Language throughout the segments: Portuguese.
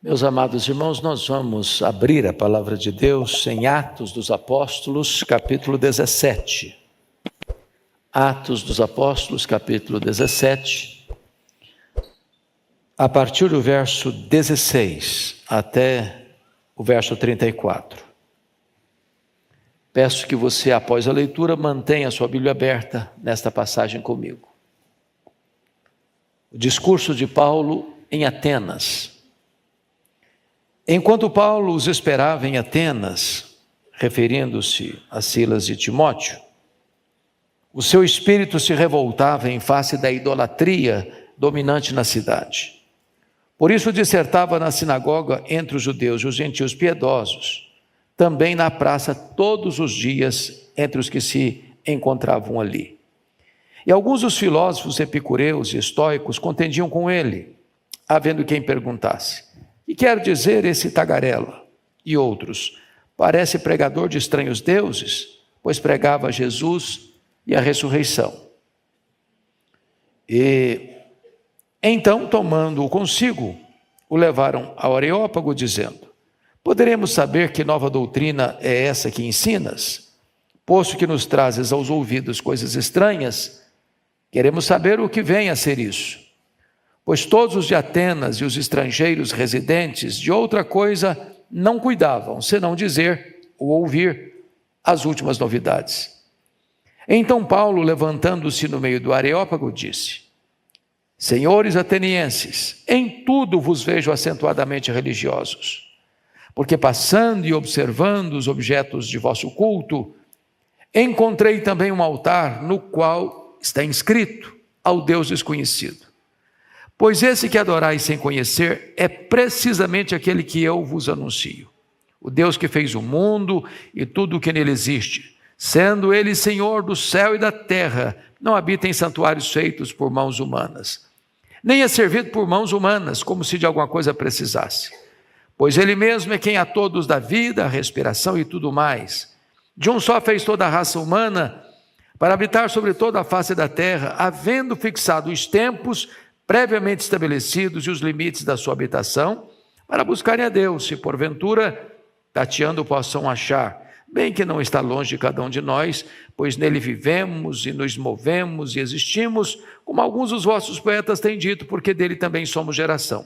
Meus amados irmãos, nós vamos abrir a palavra de Deus em Atos dos Apóstolos, capítulo 17. Atos dos Apóstolos, capítulo 17, a partir do verso 16 até o verso 34. Peço que você, após a leitura, mantenha a sua Bíblia aberta nesta passagem comigo. O discurso de Paulo em Atenas. Enquanto Paulo os esperava em Atenas, referindo-se a Silas e Timóteo, o seu espírito se revoltava em face da idolatria dominante na cidade. Por isso dissertava na sinagoga entre os judeus e os gentios piedosos, também na praça todos os dias entre os que se encontravam ali. E alguns dos filósofos epicureus e estoicos contendiam com ele, havendo quem perguntasse: "Que quer dizer esse tagarela?" E outros: "Parece pregador de estranhos deuses, pois pregava Jesus e a ressurreição." E então, tomando-o consigo, o levaram ao Areópago, dizendo: "Poderemos saber que nova doutrina é essa que ensinas? Posto que nos trazes aos ouvidos coisas estranhas, queremos saber o que vem a ser isso. Pois todos os de Atenas e os estrangeiros residentes de outra coisa não cuidavam, senão dizer ou ouvir as últimas novidades." Então Paulo, levantando-se no meio do Areópago, disse: "Senhores atenienses, em tudo vos vejo acentuadamente religiosos, porque passando e observando os objetos de vosso culto, encontrei também um altar no qual está inscrito: ao Deus desconhecido. Pois esse que adorais sem conhecer é precisamente aquele que eu vos anuncio, o Deus que fez o mundo e tudo o que nele existe, sendo ele Senhor do céu e da terra, não habita em santuários feitos por mãos humanas, nem é servido por mãos humanas, como se de alguma coisa precisasse, pois ele mesmo é quem a todos dá vida, a respiração e tudo mais. De um só fez toda a raça humana, para habitar sobre toda a face da terra, havendo fixado os tempos previamente estabelecidos e os limites da sua habitação, para buscarem a Deus, se porventura, tateando, possam achar, bem que não está longe de cada um de nós, pois nele vivemos e nos movemos e existimos, como alguns dos vossos poetas têm dito, porque dele também somos geração.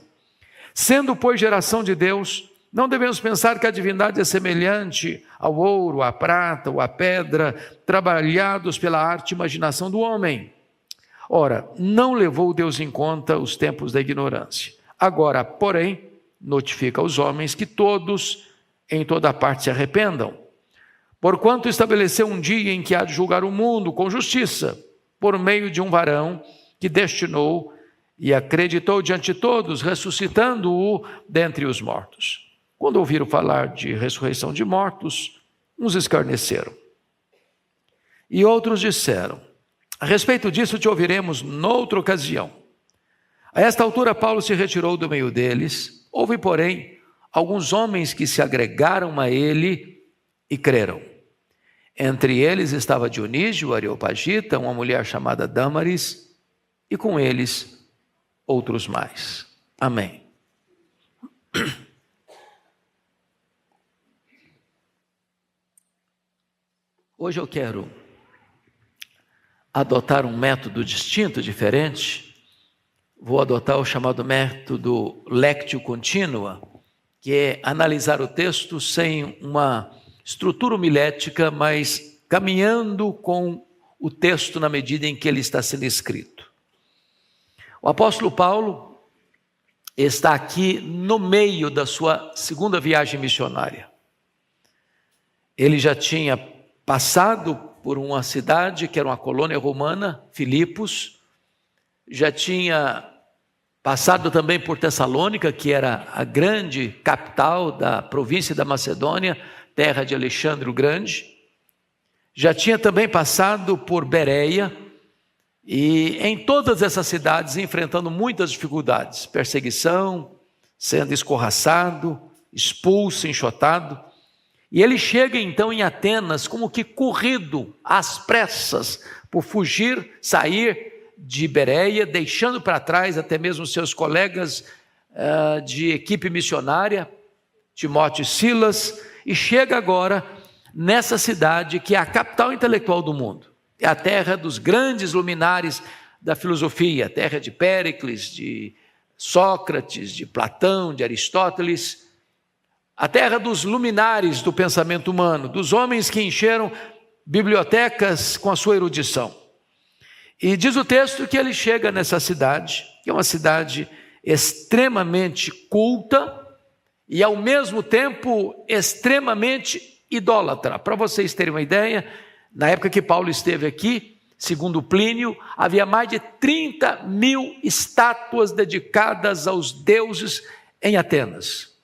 Sendo, pois, geração de Deus, não devemos pensar que a divindade é semelhante ao ouro, à prata ou à pedra, trabalhados pela arte e imaginação do homem. Ora, não levou Deus em conta os tempos da ignorância. Agora, porém, notifica aos homens que todos, em toda parte, se arrependam. Porquanto estabeleceu um dia em que há de julgar o mundo com justiça, por meio de um varão que destinou e acreditou diante de todos, ressuscitando-o dentre os mortos. Quando ouviram falar de ressurreição de mortos, uns escarneceram. E outros disseram: "A respeito disso te ouviremos noutra ocasião." A esta altura Paulo se retirou do meio deles. Houve, porém, alguns homens que se agregaram a ele e creram. Entre eles estava Dionísio, o Areopagita, uma mulher chamada Dâmaris, e com eles outros mais. Amém. Hoje eu quero adotar um método distinto, diferente. Vou adotar o chamado método Lectio Continua, que é analisar o texto sem uma estrutura homilética, mas caminhando com o texto na medida em que ele está sendo escrito. O apóstolo Paulo está aqui no meio da sua segunda viagem missionária. Ele já tinha passado por uma cidade que era uma colônia romana, Filipos, já tinha passado também por Tessalônica, que era a grande capital da província da Macedônia, terra de Alexandre o Grande, já tinha também passado por Bereia, e em todas essas cidades enfrentando muitas dificuldades, perseguição, sendo escorraçado, expulso, enxotado. E ele chega então em Atenas como que corrido, às pressas, por fugir, sair de Bereia, deixando para trás até mesmo seus colegas de equipe missionária, Timóteo e Silas, e chega agora nessa cidade que é a capital intelectual do mundo. É a terra dos grandes luminares da filosofia, a terra de Péricles, de Sócrates, de Platão, de Aristóteles, a terra dos luminares do pensamento humano, dos homens que encheram bibliotecas com a sua erudição. E diz o texto que ele chega nessa cidade, que é uma cidade extremamente culta e ao mesmo tempo extremamente idólatra. Para vocês terem uma ideia, na época que Paulo esteve aqui, segundo Plínio, havia mais de 30 mil estátuas dedicadas aos deuses em Atenas.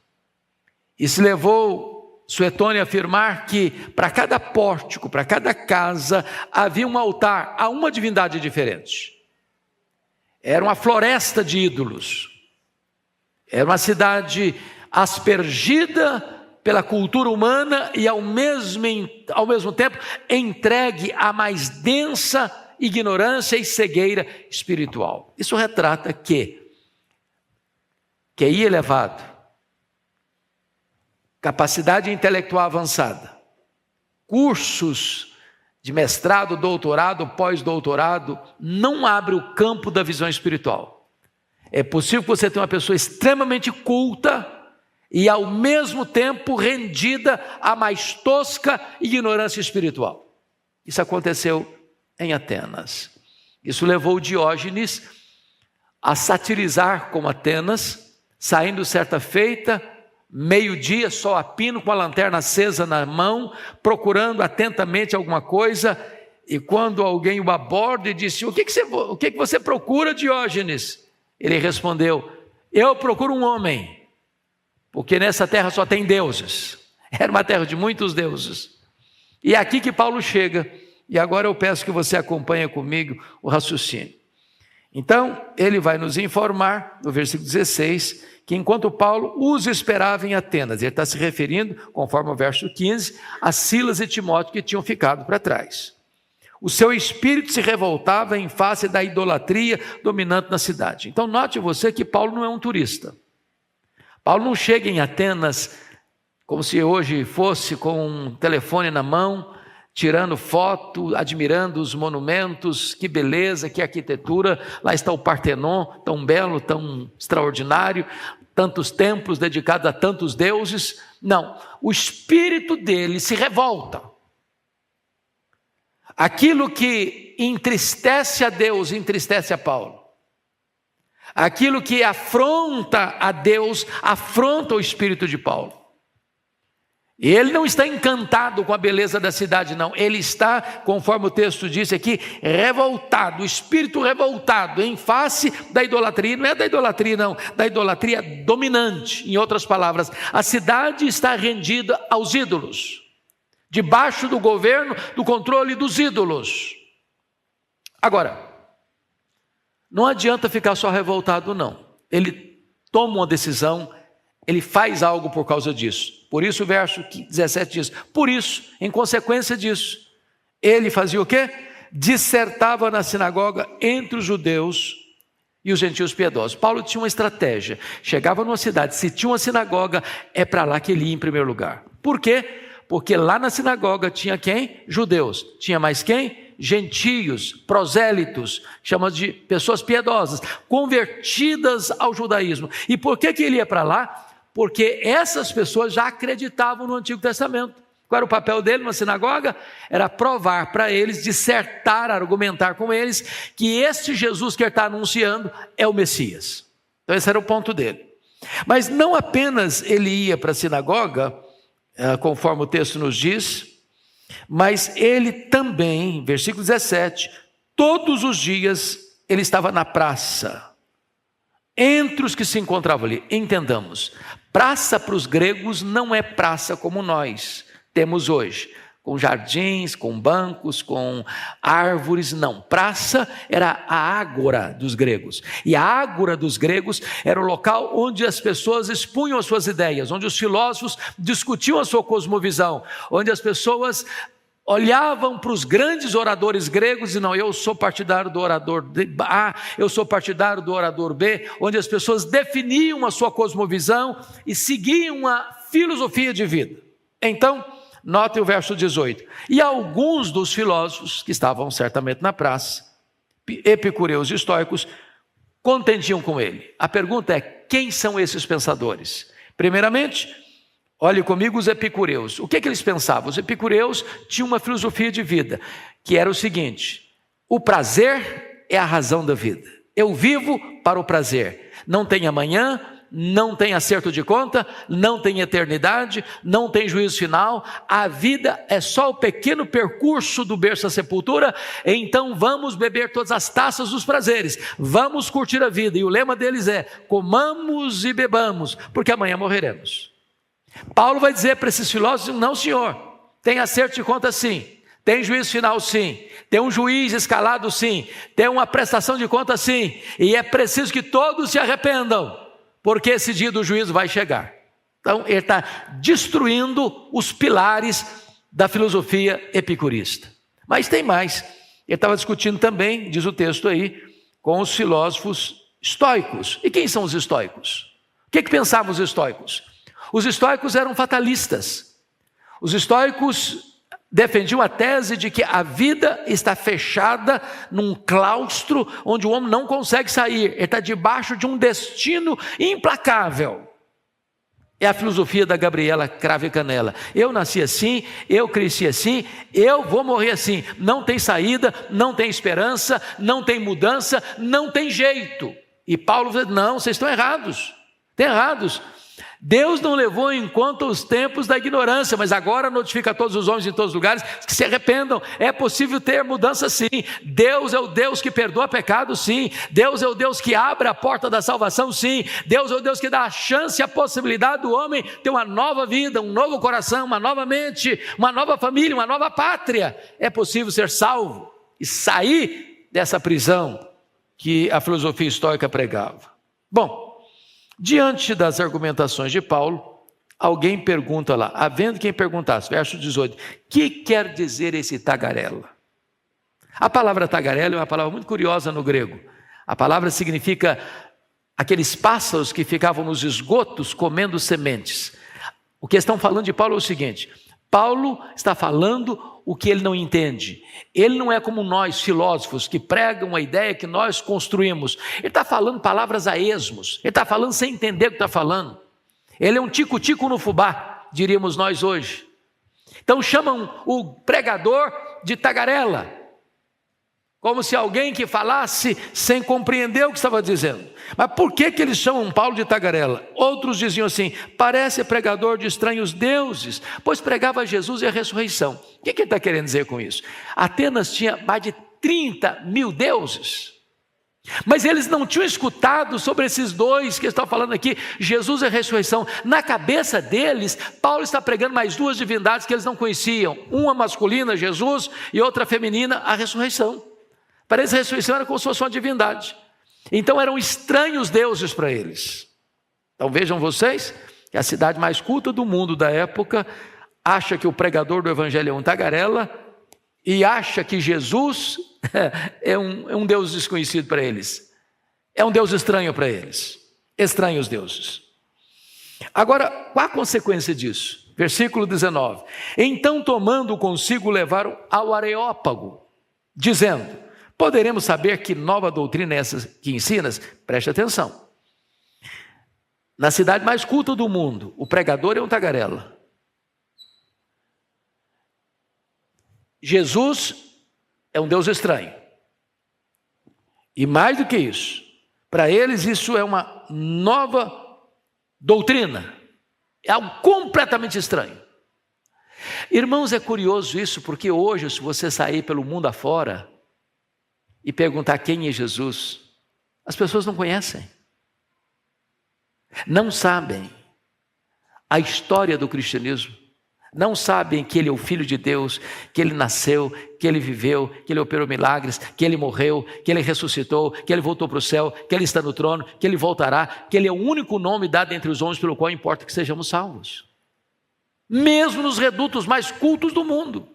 E se levou Suetônio a afirmar que para cada pórtico, para cada casa, havia um altar a uma divindade diferente. Era uma floresta de ídolos. Era uma cidade aspergida pela cultura humana e ao mesmo tempo entregue à mais densa ignorância e cegueira espiritual. Isso retrata que QI elevado, capacidade intelectual avançada, cursos de mestrado, doutorado, pós-doutorado, não abre o campo da visão espiritual. É possível que você tenha uma pessoa extremamente culta e ao mesmo tempo rendida à mais tosca ignorância espiritual. Isso aconteceu em Atenas. Isso levou Diógenes a satirizar como Atenas, saindo certa feita, meio-dia, sol a pino, com a lanterna acesa na mão, procurando atentamente alguma coisa, e quando alguém o aborda e disse: o que você procura, Diógenes? Ele respondeu: eu procuro um homem, porque nessa terra só tem deuses. Era uma terra de muitos deuses. E é aqui que Paulo chega, e agora eu peço que você acompanhe comigo o raciocínio. Então, ele vai nos informar, no versículo 16, que enquanto Paulo os esperava em Atenas, ele está se referindo, conforme o verso 15, a Silas e Timóteo que tinham ficado para trás. O seu espírito se revoltava em face da idolatria dominante na cidade. Então, note você que Paulo não é um turista. Paulo não chega em Atenas como se hoje fosse com um telefone na mão, tirando foto, admirando os monumentos, que beleza, que arquitetura, lá está o Partenon, tão belo, tão extraordinário, tantos templos dedicados a tantos deuses. Não, o espírito dele se revolta. Aquilo que entristece a Deus, entristece a Paulo. Aquilo que afronta a Deus, afronta o espírito de Paulo. E ele não está encantado com a beleza da cidade, não. Ele está, conforme o texto disse aqui, revoltado, o espírito revoltado em face da idolatria. Não é da idolatria, não, da idolatria dominante. Em outras palavras, a cidade está rendida aos ídolos, debaixo do governo, do controle dos ídolos. Agora, não adianta ficar só revoltado, não. Ele toma uma decisão, ele faz algo por causa disso. Por isso o verso 17 diz: por isso, em consequência disso, ele fazia o quê? Dissertava na sinagoga entre os judeus e os gentios piedosos. Paulo tinha uma estratégia. Chegava numa cidade, se tinha uma sinagoga, é para lá que ele ia em primeiro lugar. Por quê? Porque lá na sinagoga tinha quem? Judeus. Tinha mais quem? Gentios, prosélitos, chamamos de pessoas piedosas, convertidas ao judaísmo. E por que ele ia para lá? Porque essas pessoas já acreditavam no Antigo Testamento. Qual era o papel dele na sinagoga? Era provar para eles, dissertar, argumentar com eles, que este Jesus que ele está anunciando é o Messias. Então esse era o ponto dele. Mas não apenas ele ia para a sinagoga, conforme o texto nos diz, mas ele também, versículo 17, todos os dias ele estava na praça, entre os que se encontravam ali. Entendamos, praça para os gregos não é praça como nós temos hoje, com jardins, com bancos, com árvores, não. Praça era a ágora dos gregos, e a ágora dos gregos era o local onde as pessoas expunham as suas ideias, onde os filósofos discutiam a sua cosmovisão, onde as pessoas olhavam para os grandes oradores gregos e não, eu sou partidário do orador A, eu sou partidário do orador B, onde as pessoas definiam a sua cosmovisão e seguiam uma filosofia de vida. Então, notem o verso 18. E alguns dos filósofos, que estavam certamente na praça, epicureus e estoicos, contendiam com ele. A pergunta é, quem são esses pensadores? Primeiramente, olhe comigo os epicureus. O que eles pensavam? Os epicureus tinham uma filosofia de vida, que era o seguinte: o prazer é a razão da vida. Eu vivo para o prazer. Não tem amanhã, não tem acerto de conta, não tem eternidade, não tem juízo final. A vida é só o pequeno percurso do berço à sepultura. Então vamos beber todas as taças dos prazeres, vamos curtir a vida. E o lema deles é: comamos e bebamos, porque amanhã morreremos. Paulo vai dizer para esses filósofos: não, senhor, tem acerto de conta sim, tem juízo final sim, tem um juiz escalado sim, tem uma prestação de conta sim, e é preciso que todos se arrependam, porque esse dia do juízo vai chegar. Então ele está destruindo os pilares da filosofia epicurista. Mas tem mais, ele estava discutindo também, diz o texto aí, com os filósofos estoicos. E quem são os estoicos? O que pensavam os estoicos? Os estoicos eram fatalistas. Os estoicos defendiam a tese de que a vida está fechada num claustro onde o homem não consegue sair. Ele está debaixo de um destino implacável. É a filosofia da Gabriela Cravo e Canela. Eu nasci assim, eu cresci assim, eu vou morrer assim. Não tem saída, não tem esperança, não tem mudança, não tem jeito. E Paulo diz: não, vocês estão errados. Estão errados. Deus não levou em conta os tempos da ignorância, mas agora notifica a todos os homens em todos os lugares que se arrependam. É possível ter mudança sim. Deus é o Deus que perdoa pecado sim. Deus é o Deus que abre a porta da salvação sim. Deus é o Deus que dá a chance e a possibilidade do homem ter uma nova vida, um novo coração, uma nova mente, uma nova família, uma nova pátria. É possível ser salvo e sair dessa prisão que a filosofia estoica pregava. Bom, diante das argumentações de Paulo, alguém pergunta lá, havendo quem perguntasse, verso 18, que quer dizer esse tagarela? A palavra tagarela é uma palavra muito curiosa no grego. A palavra significa aqueles pássaros que ficavam nos esgotos comendo sementes. O que estão falando de Paulo é o seguinte: Paulo está falando o que ele não entende. Ele não é como nós, filósofos, que pregam a ideia que nós construímos. Ele está falando palavras a esmos. Ele está falando sem entender o que está falando. Ele é um tico-tico no fubá, diríamos nós hoje. Então chamam o pregador de tagarela, como se alguém que falasse sem compreender o que estava dizendo. Mas por que eles chamam Paulo de tagarela? Outros diziam assim: parece pregador de estranhos deuses, pois pregava Jesus e a ressurreição. O que ele está querendo dizer com isso? Atenas tinha mais de 30 mil deuses, mas eles não tinham escutado sobre esses dois que estão falando aqui, Jesus e a ressurreição. Na cabeça deles, Paulo está pregando mais duas divindades que eles não conheciam, uma masculina, Jesus, e outra feminina, a ressurreição. Para eles a ressurreição era como se fosse uma divindade. Então eram estranhos deuses para eles. Então vejam vocês que a cidade mais culta do mundo da época acha que o pregador do evangelho é um tagarela e acha que Jesus é um Deus desconhecido para eles. É um Deus estranho para eles. Estranhos deuses. Agora, qual a consequência disso? Versículo 19. Então tomando consigo levaram ao Areópago, dizendo: poderemos saber que nova doutrina é essa que ensinas? Preste atenção. Na cidade mais culta do mundo, o pregador é um tagarela. Jesus é um Deus estranho. E mais do que isso, para eles isso é uma nova doutrina. É algo completamente estranho. Irmãos, é curioso isso, porque hoje, se você sair pelo mundo afora e perguntar quem é Jesus, as pessoas não conhecem, não sabem a história do cristianismo, não sabem que ele é o Filho de Deus, que ele nasceu, que ele viveu, que ele operou milagres, que ele morreu, que ele ressuscitou, que ele voltou para o céu, que ele está no trono, que ele voltará, que ele é o único nome dado entre os homens pelo qual importa que sejamos salvos. Mesmo nos redutos mais cultos do mundo.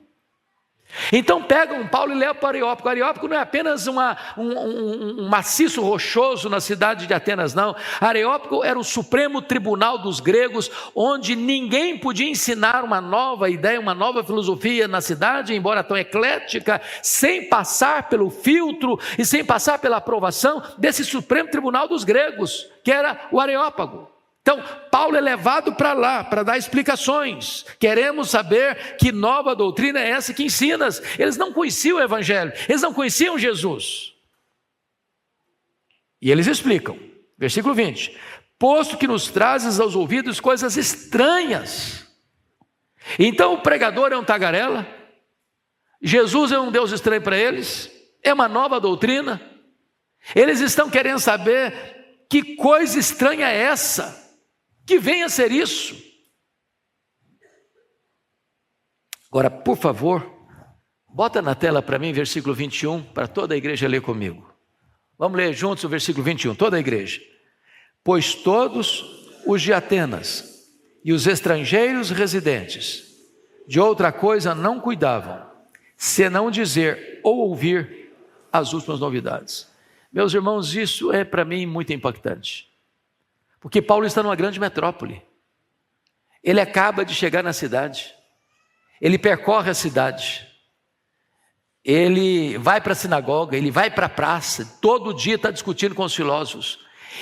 Então pegam Paulo e levam para o Areópago. O Areópago não é apenas um maciço rochoso na cidade de Atenas, não. Areópago era o supremo tribunal dos gregos, onde ninguém podia ensinar uma nova ideia, uma nova filosofia na cidade, embora tão eclética, sem passar pelo filtro e sem passar pela aprovação desse supremo tribunal dos gregos, que era o Areópago. Então, Paulo é levado para lá, para dar explicações. Queremos saber que nova doutrina é essa que ensinas. Eles não conheciam o Evangelho, eles não conheciam Jesus. E eles explicam, versículo 20: posto que nos trazes aos ouvidos coisas estranhas. Então o pregador é um tagarela, Jesus é um Deus estranho para eles, é uma nova doutrina. Eles estão querendo saber que coisa estranha é essa, que venha a ser isso. Agora, por favor, bota na tela para mim versículo 21, para toda a igreja ler comigo. Vamos ler juntos o versículo 21, toda a igreja. Pois todos os de Atenas e os estrangeiros residentes de outra coisa não cuidavam, senão dizer ou ouvir as últimas novidades. Meus irmãos, isso é para mim muito impactante. Porque Paulo está numa grande metrópole. Ele acaba de chegar na cidade. Ele percorre a cidade. Ele vai para a sinagoga, ele vai para a praça. Todo dia está discutindo com os filósofos.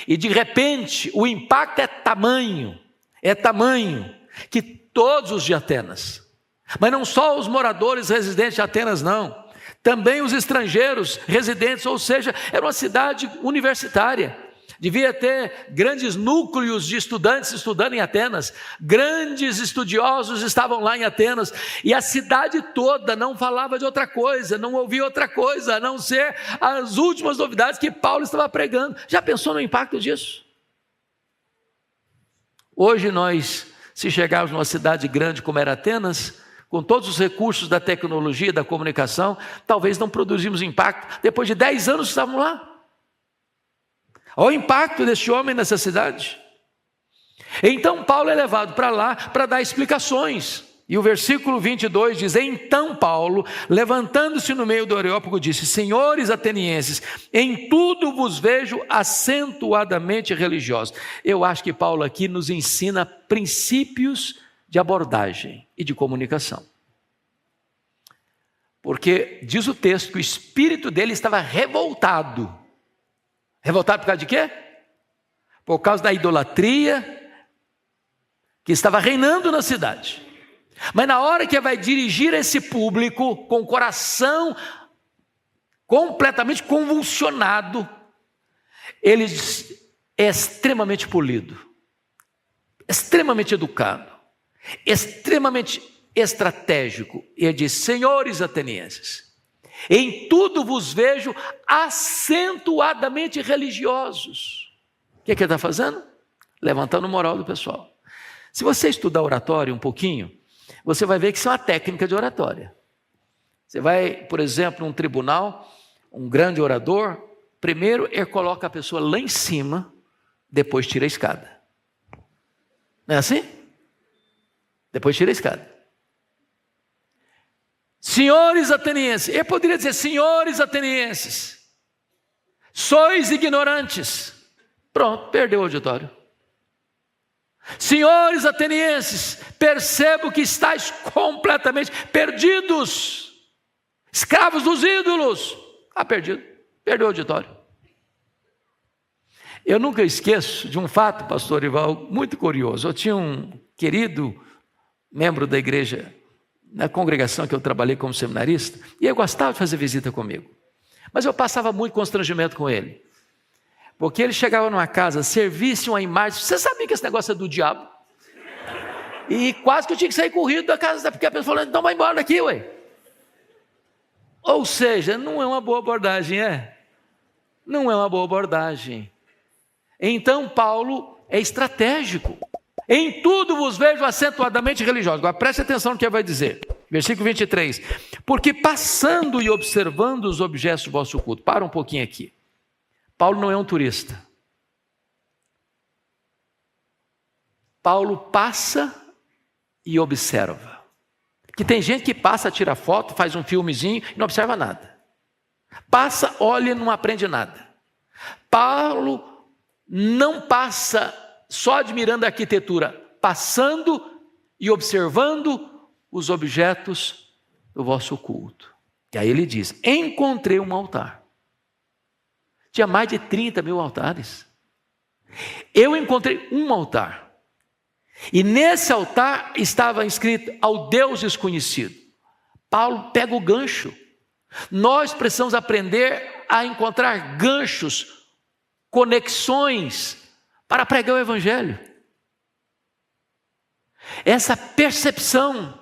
E de repente, o impacto é tamanho que todos os de Atenas, mas não só os moradores residentes de Atenas, não. Também os estrangeiros residentes, ou seja, era uma cidade universitária. Devia ter grandes núcleos de estudantes estudando em Atenas. Grandes estudiosos estavam lá em Atenas. E a cidade toda não falava de outra coisa, não ouvia outra coisa, a não ser as últimas novidades que Paulo estava pregando. Já pensou no impacto disso? Hoje nós, se chegarmos numa cidade grande como era Atenas, com todos os recursos da tecnologia, da comunicação, talvez não produzimos impacto. Depois de 10 anos estavam lá. Olha o impacto deste homem nessa cidade. Então Paulo é levado para lá para dar explicações. E o versículo 22 diz: então Paulo, levantando-se no meio do Areópago, disse: senhores atenienses, em tudo vos vejo acentuadamente religiosos. Eu acho que Paulo aqui nos ensina princípios de abordagem e de comunicação. Porque diz o texto que o espírito dele estava revoltado. Revoltado por causa de quê? Por causa da idolatria que estava reinando na cidade. Mas na hora que vai dirigir esse público com o coração completamente convulsionado, ele é extremamente polido, extremamente educado, extremamente estratégico. E ele diz: senhores atenienses, em tudo vos vejo acentuadamente religiosos. O que ele está fazendo? Levantando o moral do pessoal. Se você estudar oratória um pouquinho, você vai ver que isso é uma técnica de oratória. Você vai, por exemplo, num tribunal, um grande orador, primeiro ele coloca a pessoa lá em cima, depois tira a escada. Não é assim? Depois tira a escada. Senhores atenienses, eu poderia dizer: senhores atenienses, sois ignorantes. Pronto, perdeu o auditório. Senhores atenienses, percebo que estáis completamente perdidos, escravos dos ídolos. Perdido, perdeu o auditório. Eu nunca esqueço de um fato, pastor Ival, muito curioso. Eu tinha um querido membro da igreja, na congregação que eu trabalhei como seminarista, e ele gostava de fazer visita comigo. Mas eu passava muito constrangimento com ele. Porque ele chegava numa casa, servisse uma imagem. Você sabia que esse negócio é do diabo? E quase que eu tinha que sair corrido da casa, porque a pessoa falou: então vai embora daqui, ué. Ou seja, não é uma boa abordagem, é? Não é uma boa abordagem. Então Paulo é estratégico. Em tudo vos vejo acentuadamente religiosos. Agora preste atenção no que ele vai dizer. Versículo 23. Porque passando e observando os objetos do vosso culto. Para um pouquinho aqui. Paulo não é um turista. Paulo passa e observa. Que tem gente que passa, tira foto, faz um filmezinho e não observa nada. Passa, olha e não aprende nada. Paulo não passa só admirando a arquitetura, passando e observando os objetos do vosso culto. E aí ele diz: encontrei um altar. Tinha mais de 30 mil altares. Eu encontrei um altar. E nesse altar estava escrito: ao Deus desconhecido. Paulo pega o gancho. Nós precisamos aprender a encontrar ganchos, conexões para pregar o Evangelho. Essa percepção,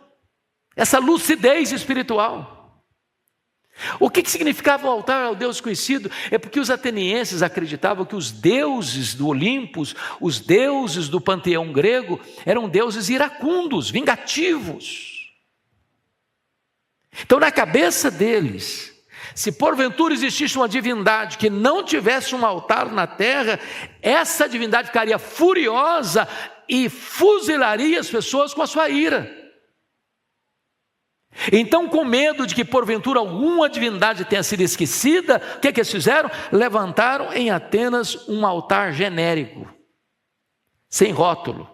essa lucidez espiritual. O que significava o altar ao Deus desconhecido? É porque os atenienses acreditavam que os deuses do Olimpo, os deuses do panteão grego, eram deuses iracundos, vingativos. Então, na cabeça deles, se porventura existisse uma divindade que não tivesse um altar na terra, essa divindade ficaria furiosa e fuzilaria as pessoas com a sua ira. Então, com medo de que porventura alguma divindade tenha sido esquecida, o que eles fizeram? Levantaram em Atenas um altar genérico, sem rótulo,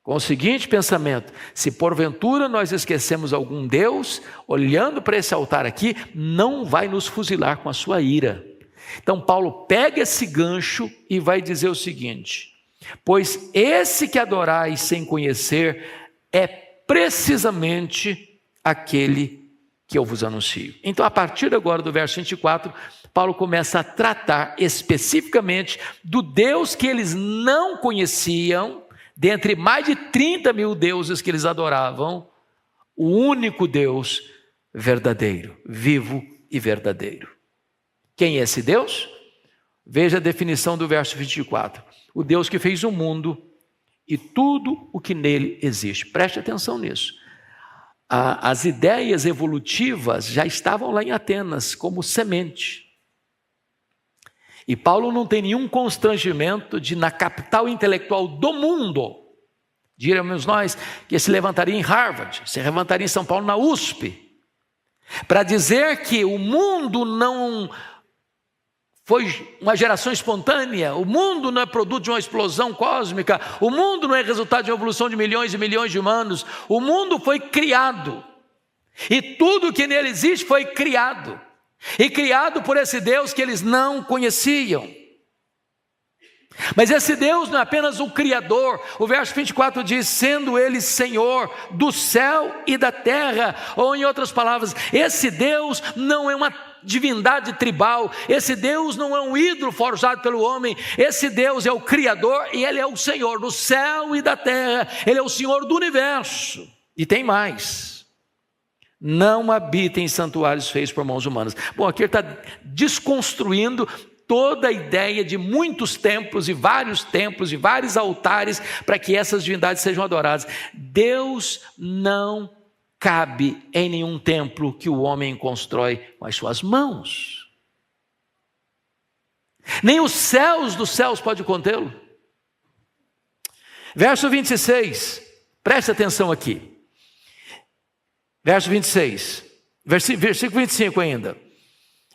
com o seguinte pensamento: se porventura nós esquecemos algum Deus, olhando para esse altar aqui, não vai nos fuzilar com a sua ira. Então Paulo pega esse gancho e vai dizer o seguinte: pois esse que adorais sem conhecer é precisamente aquele que eu vos anuncio. Então, a partir agora do verso 24, Paulo começa a tratar especificamente do Deus que eles não conheciam, dentre mais de 30 mil deuses que eles adoravam, o único Deus verdadeiro, vivo e verdadeiro. Quem é esse Deus? Veja a definição do verso 24. O Deus que fez o mundo e tudo o que nele existe. Preste atenção nisso. As ideias evolutivas já estavam lá em Atenas como semente. E Paulo não tem nenhum constrangimento de, na capital intelectual do mundo, diríamos nós, que se levantaria em Harvard, se levantaria em São Paulo na USP, para dizer que o mundo não foi uma geração espontânea, o mundo não é produto de uma explosão cósmica, o mundo não é resultado de uma evolução de milhões e milhões de humanos, o mundo foi criado, e tudo que nele existe foi criado, e criado por esse Deus que eles não conheciam. Mas esse Deus não é apenas o Criador. O verso 24 diz: sendo Ele Senhor do céu e da terra. Ou em outras palavras, esse Deus não é uma divindade tribal, esse Deus não é um ídolo forjado pelo homem, esse Deus é o Criador e Ele é o Senhor do céu e da terra, Ele é o Senhor do universo. E tem mais: não habita em santuários feitos por mãos humanas. Bom, aqui ele está desconstruindo toda a ideia de muitos templos e vários altares para que essas divindades sejam adoradas. Deus não cabe em nenhum templo que o homem constrói com as suas mãos. Nem os céus dos céus podem contê-lo. Verso 26, preste atenção aqui. Verso 26, versículo 25 ainda.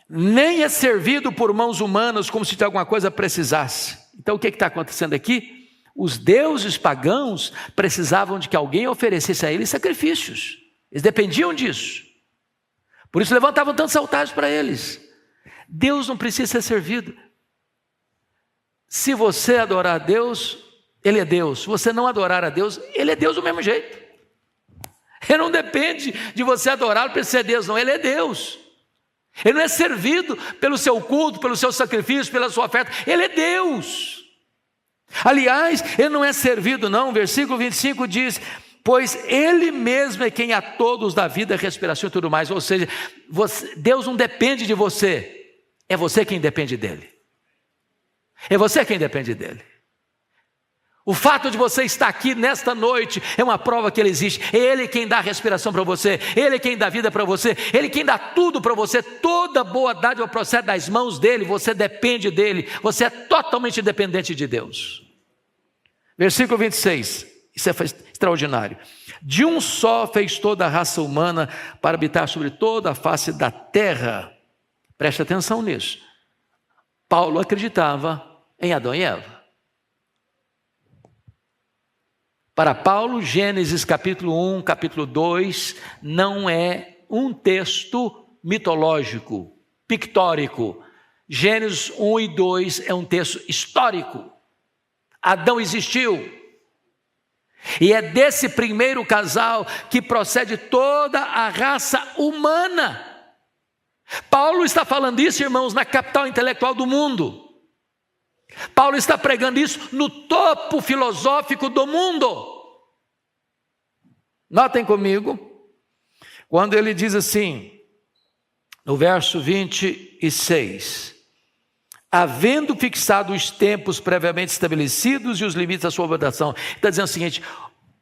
Nem é servido por mãos humanas como se de alguma coisa precisasse. Então o que está acontecendo aqui? Os deuses pagãos precisavam de que alguém oferecesse a eles sacrifícios. Eles dependiam disso. Por isso levantavam tantos altares para eles. Deus não precisa ser servido. Se você adorar a Deus, Ele é Deus. Se você não adorar a Deus, Ele é Deus do mesmo jeito. Ele não depende de você adorá-lo para ser Deus, não. Ele é Deus. Ele não é servido pelo seu culto, pelo seu sacrifício, pela sua oferta. Ele é Deus. Aliás, Ele não é servido não. Versículo 25 diz: pois Ele mesmo é quem a todos dá vida, respiração e tudo mais. Ou seja, Deus não depende de você, é você quem depende dEle. É você quem depende dEle. O fato de você estar aqui nesta noite é uma prova que Ele existe. É Ele quem dá respiração para você, Ele quem dá vida para você, Ele quem dá tudo para você. Toda boa dádiva procede das mãos dEle, você depende dEle, você é totalmente dependente de Deus. Versículo 26, Isso é extraordinário. De um só fez toda a raça humana para habitar sobre toda a face da terra. Preste atenção nisso. Paulo acreditava em Adão e Eva. Para Paulo, Gênesis capítulo 1, capítulo 2, não é um texto mitológico, pictórico. Gênesis 1 e 2 é um texto histórico. Adão existiu. E é desse primeiro casal que procede toda a raça humana. Paulo está falando isso, irmãos, na capital intelectual do mundo. Paulo está pregando isso no topo filosófico do mundo. Notem comigo, quando ele diz assim, no verso 26, havendo fixado os tempos previamente estabelecidos e os limites da sua votação. Está dizendo o seguinte,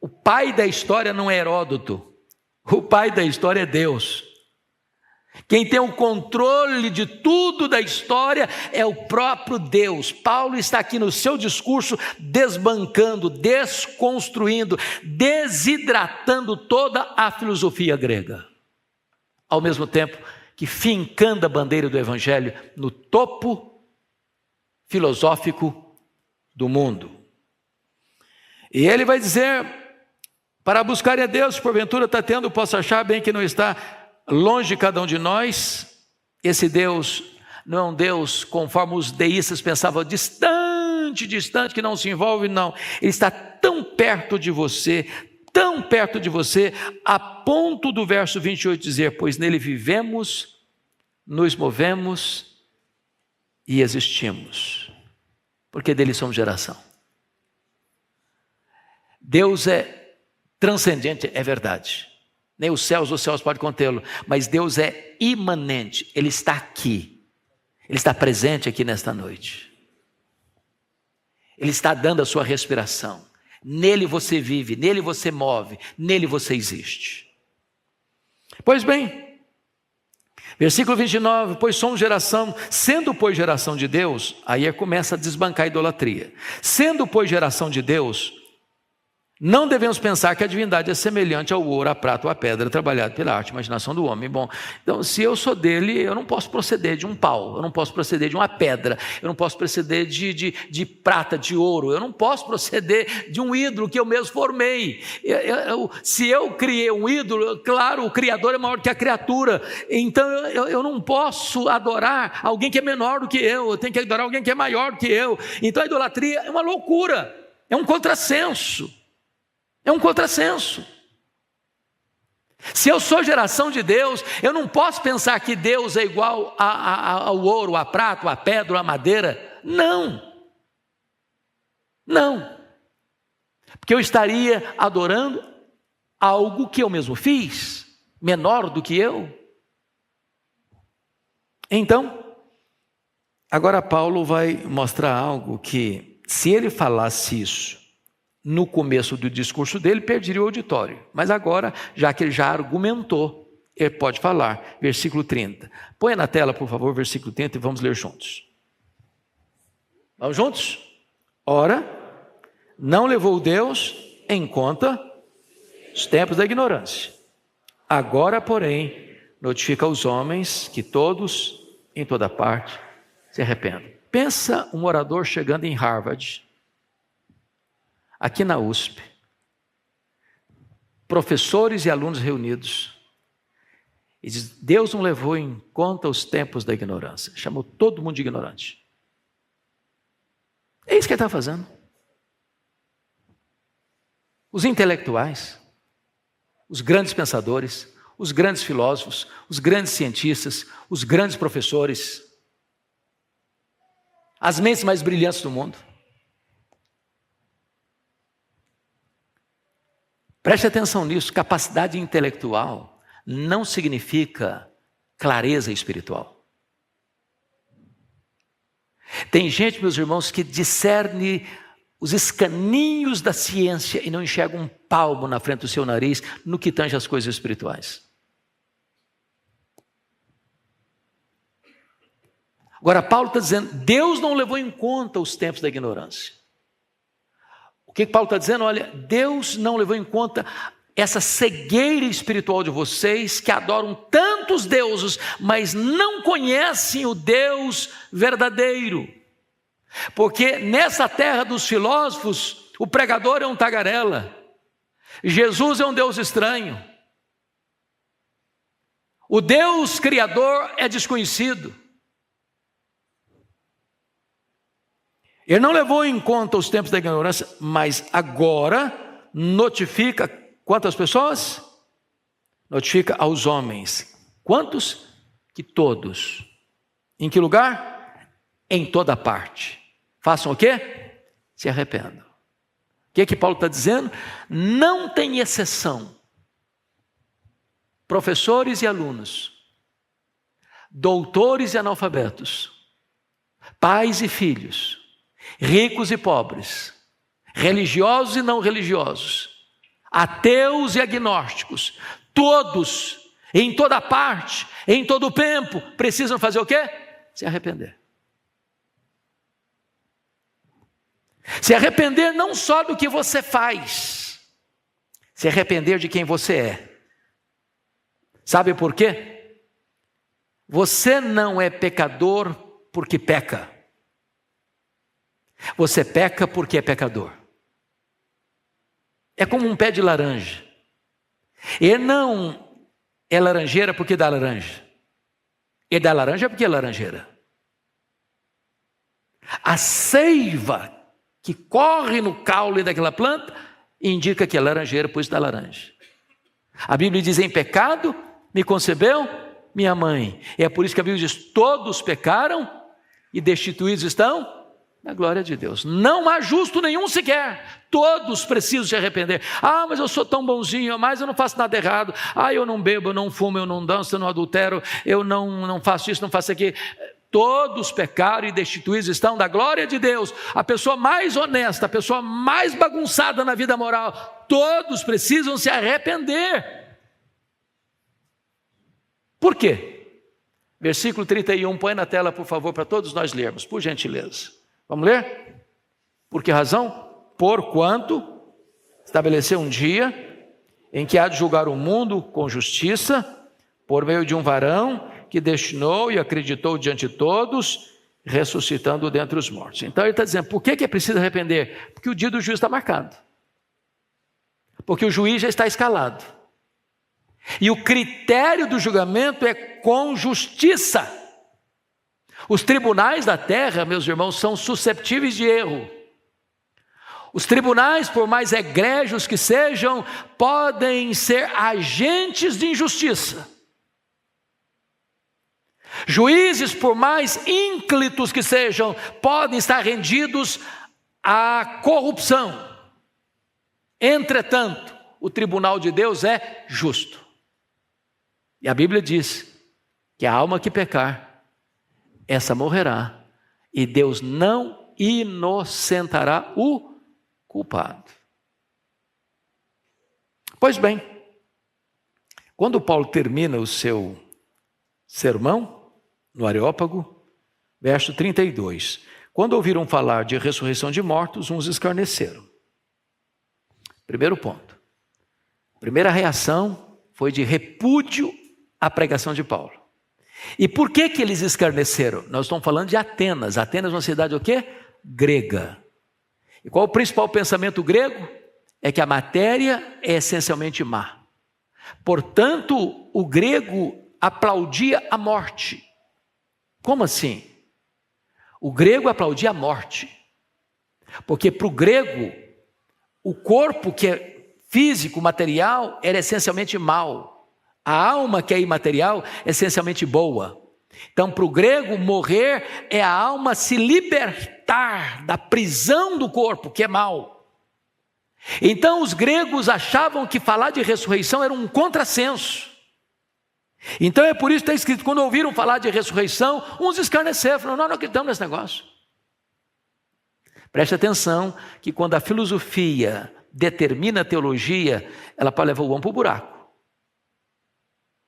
o pai da história não é Heródoto, o pai da história é Deus. Quem tem o controle de tudo da história é o próprio Deus. Paulo está aqui no seu discurso desbancando, desconstruindo, desidratando toda a filosofia grega. Ao mesmo tempo que fincando a bandeira do Evangelho no topo filosófico do mundo. E ele vai dizer, para buscarem a Deus, porventura está tendo, posso achar bem que não está longe de cada um de nós. Esse Deus não é um Deus conforme os deístas pensavam, distante, que não se envolve, não. Ele está tão perto de você, a ponto do verso 28 dizer, pois nele vivemos, nos movemos e existimos, porque dele somos geração. Deus é transcendente, é verdade. Nem os céus podem contê-lo, mas Deus é imanente, Ele está aqui, Ele está presente aqui nesta noite. Ele está dando a sua respiração, nele você vive, nele você move, nele você existe. Pois bem, versículo 29, pois somos geração, sendo pois geração de Deus, aí começa a desbancar a idolatria. Sendo pois geração de Deus, não devemos pensar que a divindade é semelhante ao ouro, à prata ou à pedra, trabalhado pela arte e imaginação do homem. Bom, então se eu sou dele, eu não posso proceder de um pau, eu não posso proceder de uma pedra, eu não posso proceder de prata, de ouro, eu não posso proceder de um ídolo que eu mesmo formei. Se eu criei um ídolo, claro, o Criador é maior que a criatura, então eu não posso adorar alguém que é menor do que eu tenho que adorar alguém que é maior do que eu. Então a idolatria é uma loucura, é um contrassenso. É um contrassenso. Se eu sou geração de Deus, eu não posso pensar que Deus é igual ao ouro, à prata, à pedra, à madeira. Não. Porque eu estaria adorando algo que eu mesmo fiz, menor do que eu. Então, agora Paulo vai mostrar algo que, se ele falasse isso no começo do discurso dele, perderia o auditório. Mas agora, já que ele já argumentou, ele pode falar. Versículo 30. Põe na tela, por favor, versículo 30 e vamos ler juntos. Vamos juntos? Ora, não levou Deus em conta os tempos da ignorância. Agora, porém, notifica aos homens que todos, em toda parte, se arrependam. Pensa um orador chegando em Harvard, aqui na USP, professores e alunos reunidos, e diz, Deus não levou em conta os tempos da ignorância, chamou todo mundo de ignorante. É isso que ele está fazendo. Os intelectuais, os grandes pensadores, os grandes filósofos, os grandes cientistas, os grandes professores, as mentes mais brilhantes do mundo, preste atenção nisso, capacidade intelectual não significa clareza espiritual. Tem gente, meus irmãos, que discerne os escaninhos da ciência e não enxerga um palmo na frente do seu nariz no que tange as coisas espirituais. Agora Paulo está dizendo, Deus não levou em conta os tempos da ignorância. O que Paulo está dizendo? Olha, Deus não levou em conta essa cegueira espiritual de vocês, que adoram tantos deuses, mas não conhecem o Deus verdadeiro. Porque nessa terra dos filósofos, o pregador é um tagarela, Jesus é um Deus estranho, o Deus criador é desconhecido. Ele não levou em conta os tempos da ignorância, mas agora notifica quantas pessoas? Notifica aos homens. Quantos? Que todos. Em que lugar? Em toda parte. Façam o quê? Se arrependam. O que Paulo está dizendo? Não tem exceção. Professores e alunos, doutores e analfabetos, pais e filhos, ricos e pobres, religiosos e não religiosos, ateus e agnósticos, todos, em toda parte, em todo o tempo, precisam fazer o quê? Se arrepender. Se arrepender não só do que você faz, se arrepender de quem você é. Sabe por quê? Você não é pecador porque peca. Você peca porque é pecador. É como um pé de laranja. Ele não é laranjeira porque dá laranja. Ele dá laranja porque é laranjeira. A seiva que corre no caule daquela planta indica que é laranjeira, pois dá laranja. A Bíblia diz: em pecado me concebeu minha mãe. E é por isso que a Bíblia diz: todos pecaram e destituídos estão da glória de Deus. Não há justo nenhum sequer. Todos precisam se arrepender. Ah, mas eu sou tão bonzinho, mas eu não faço nada errado. Ah, eu não bebo, eu não fumo, eu não danço, eu não adultero, eu não faço isso, não faço aquilo. Todos pecaram e destituídos estão da glória de Deus. A pessoa mais honesta, a pessoa mais bagunçada na vida moral, todos precisam se arrepender. Por quê? Versículo 31, põe na tela, por favor, para todos nós lermos, por gentileza. Vamos ler? Por que razão? Porquanto estabeleceu um dia em que há de julgar o mundo com justiça, por meio de um varão que destinou e acreditou diante de todos, ressuscitando dentre os mortos. Então ele está dizendo, por que é preciso arrepender? Porque o dia do juízo está marcado. Porque o juiz já está escalado. E o critério do julgamento é com justiça. Os tribunais da terra, meus irmãos, são susceptíveis de erro. Os tribunais, por mais egrégios que sejam, podem ser agentes de injustiça. Juízes, por mais ínclitos que sejam, podem estar rendidos à corrupção. Entretanto, o tribunal de Deus é justo. E a Bíblia diz que a alma que pecar, essa morrerá, e Deus não inocentará o culpado. Pois bem, quando Paulo termina o seu sermão, no Areópago, verso 32, quando ouviram falar de ressurreição de mortos, uns escarneceram. Primeiro ponto. Primeira reação foi de repúdio à pregação de Paulo. E por que eles escarneceram? Nós estamos falando de Atenas. Atenas é uma cidade o quê? Grega. E qual o principal pensamento grego? É que a matéria é essencialmente má. Portanto, o grego aplaudia a morte. Como assim? O grego aplaudia a morte. Porque para o grego, o corpo que é físico, material, era essencialmente mau. A alma que é imaterial é essencialmente boa. Então, para o grego, morrer é a alma se libertar da prisão do corpo, que é mau. Então, os gregos achavam que falar de ressurreição era um contrassenso. Então, é por isso que está escrito, quando ouviram falar de ressurreição, uns escarneceram, falaram, nós não acreditamos nesse negócio. Preste atenção que quando a filosofia determina a teologia, ela pode levar o homem para o buraco.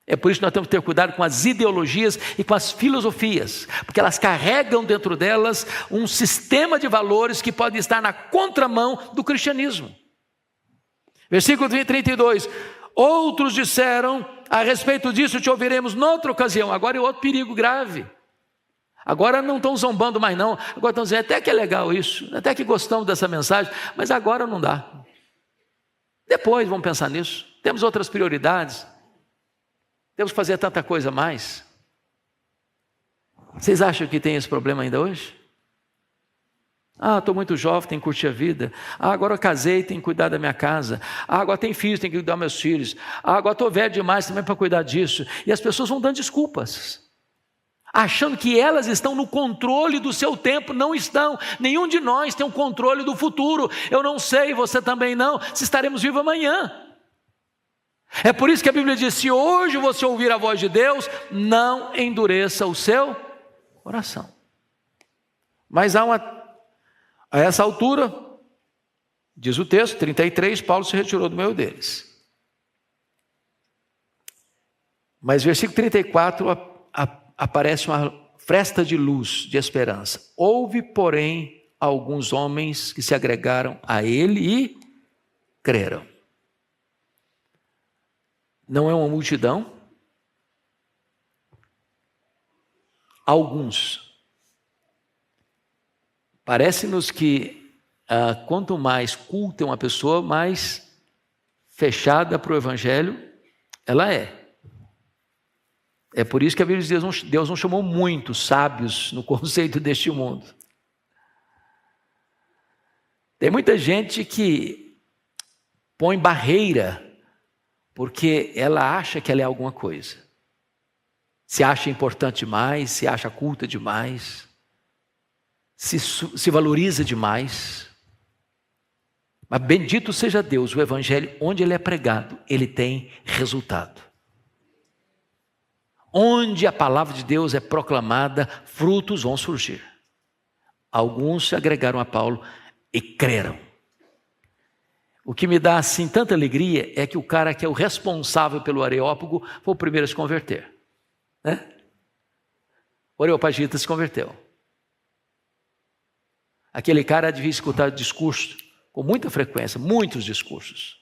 É por isso que nós temos que ter cuidado com as ideologias e com as filosofias, porque elas carregam dentro delas um sistema de valores que pode estar na contramão do cristianismo. Versículo 32, outros disseram, a respeito disso te ouviremos noutra ocasião. Agora é outro perigo grave. Agora não estão zombando mais não, agora estão dizendo, até que é legal isso, até que gostamos dessa mensagem, mas agora não dá. Depois vamos pensar nisso, temos outras prioridades. Temos que fazer tanta coisa a mais. Vocês acham que tem esse problema ainda hoje? Estou muito jovem, tenho que curtir a vida. Agora eu casei, tenho que cuidar da minha casa. Agora tenho filhos, tenho que cuidar dos meus filhos. Agora estou velho demais também para cuidar disso. E as pessoas vão dando desculpas, achando que elas estão no controle do seu tempo. Não estão. Nenhum de nós tem o controle do futuro. Eu não sei, você também não, se estaremos vivos amanhã. É por isso que a Bíblia diz, se hoje você ouvir a voz de Deus, não endureça o seu coração. Mas a essa altura, diz o texto, 33, Paulo se retirou do meio deles. Mas versículo 34, aparece uma fresta de luz, de esperança. Houve, porém, alguns homens que se agregaram a ele e creram. Não é uma multidão. Alguns. Parece-nos que quanto mais culta uma pessoa, mais fechada para o Evangelho ela é. É por isso que a Bíblia diz que Deus não chamou muitos sábios no conceito deste mundo. Tem muita gente que põe barreira porque ela acha que ela é alguma coisa. Se acha importante demais, se acha culta demais, se valoriza demais. Mas bendito seja Deus, o Evangelho, onde ele é pregado, ele tem resultado. Onde a palavra de Deus é proclamada, frutos vão surgir. Alguns se agregaram a Paulo e creram. O que me dá assim tanta alegria é que o cara que é o responsável pelo Areópago foi o primeiro a se converter, né? O Areopagita se converteu. Aquele cara devia escutar discurso com muita frequência, muitos discursos.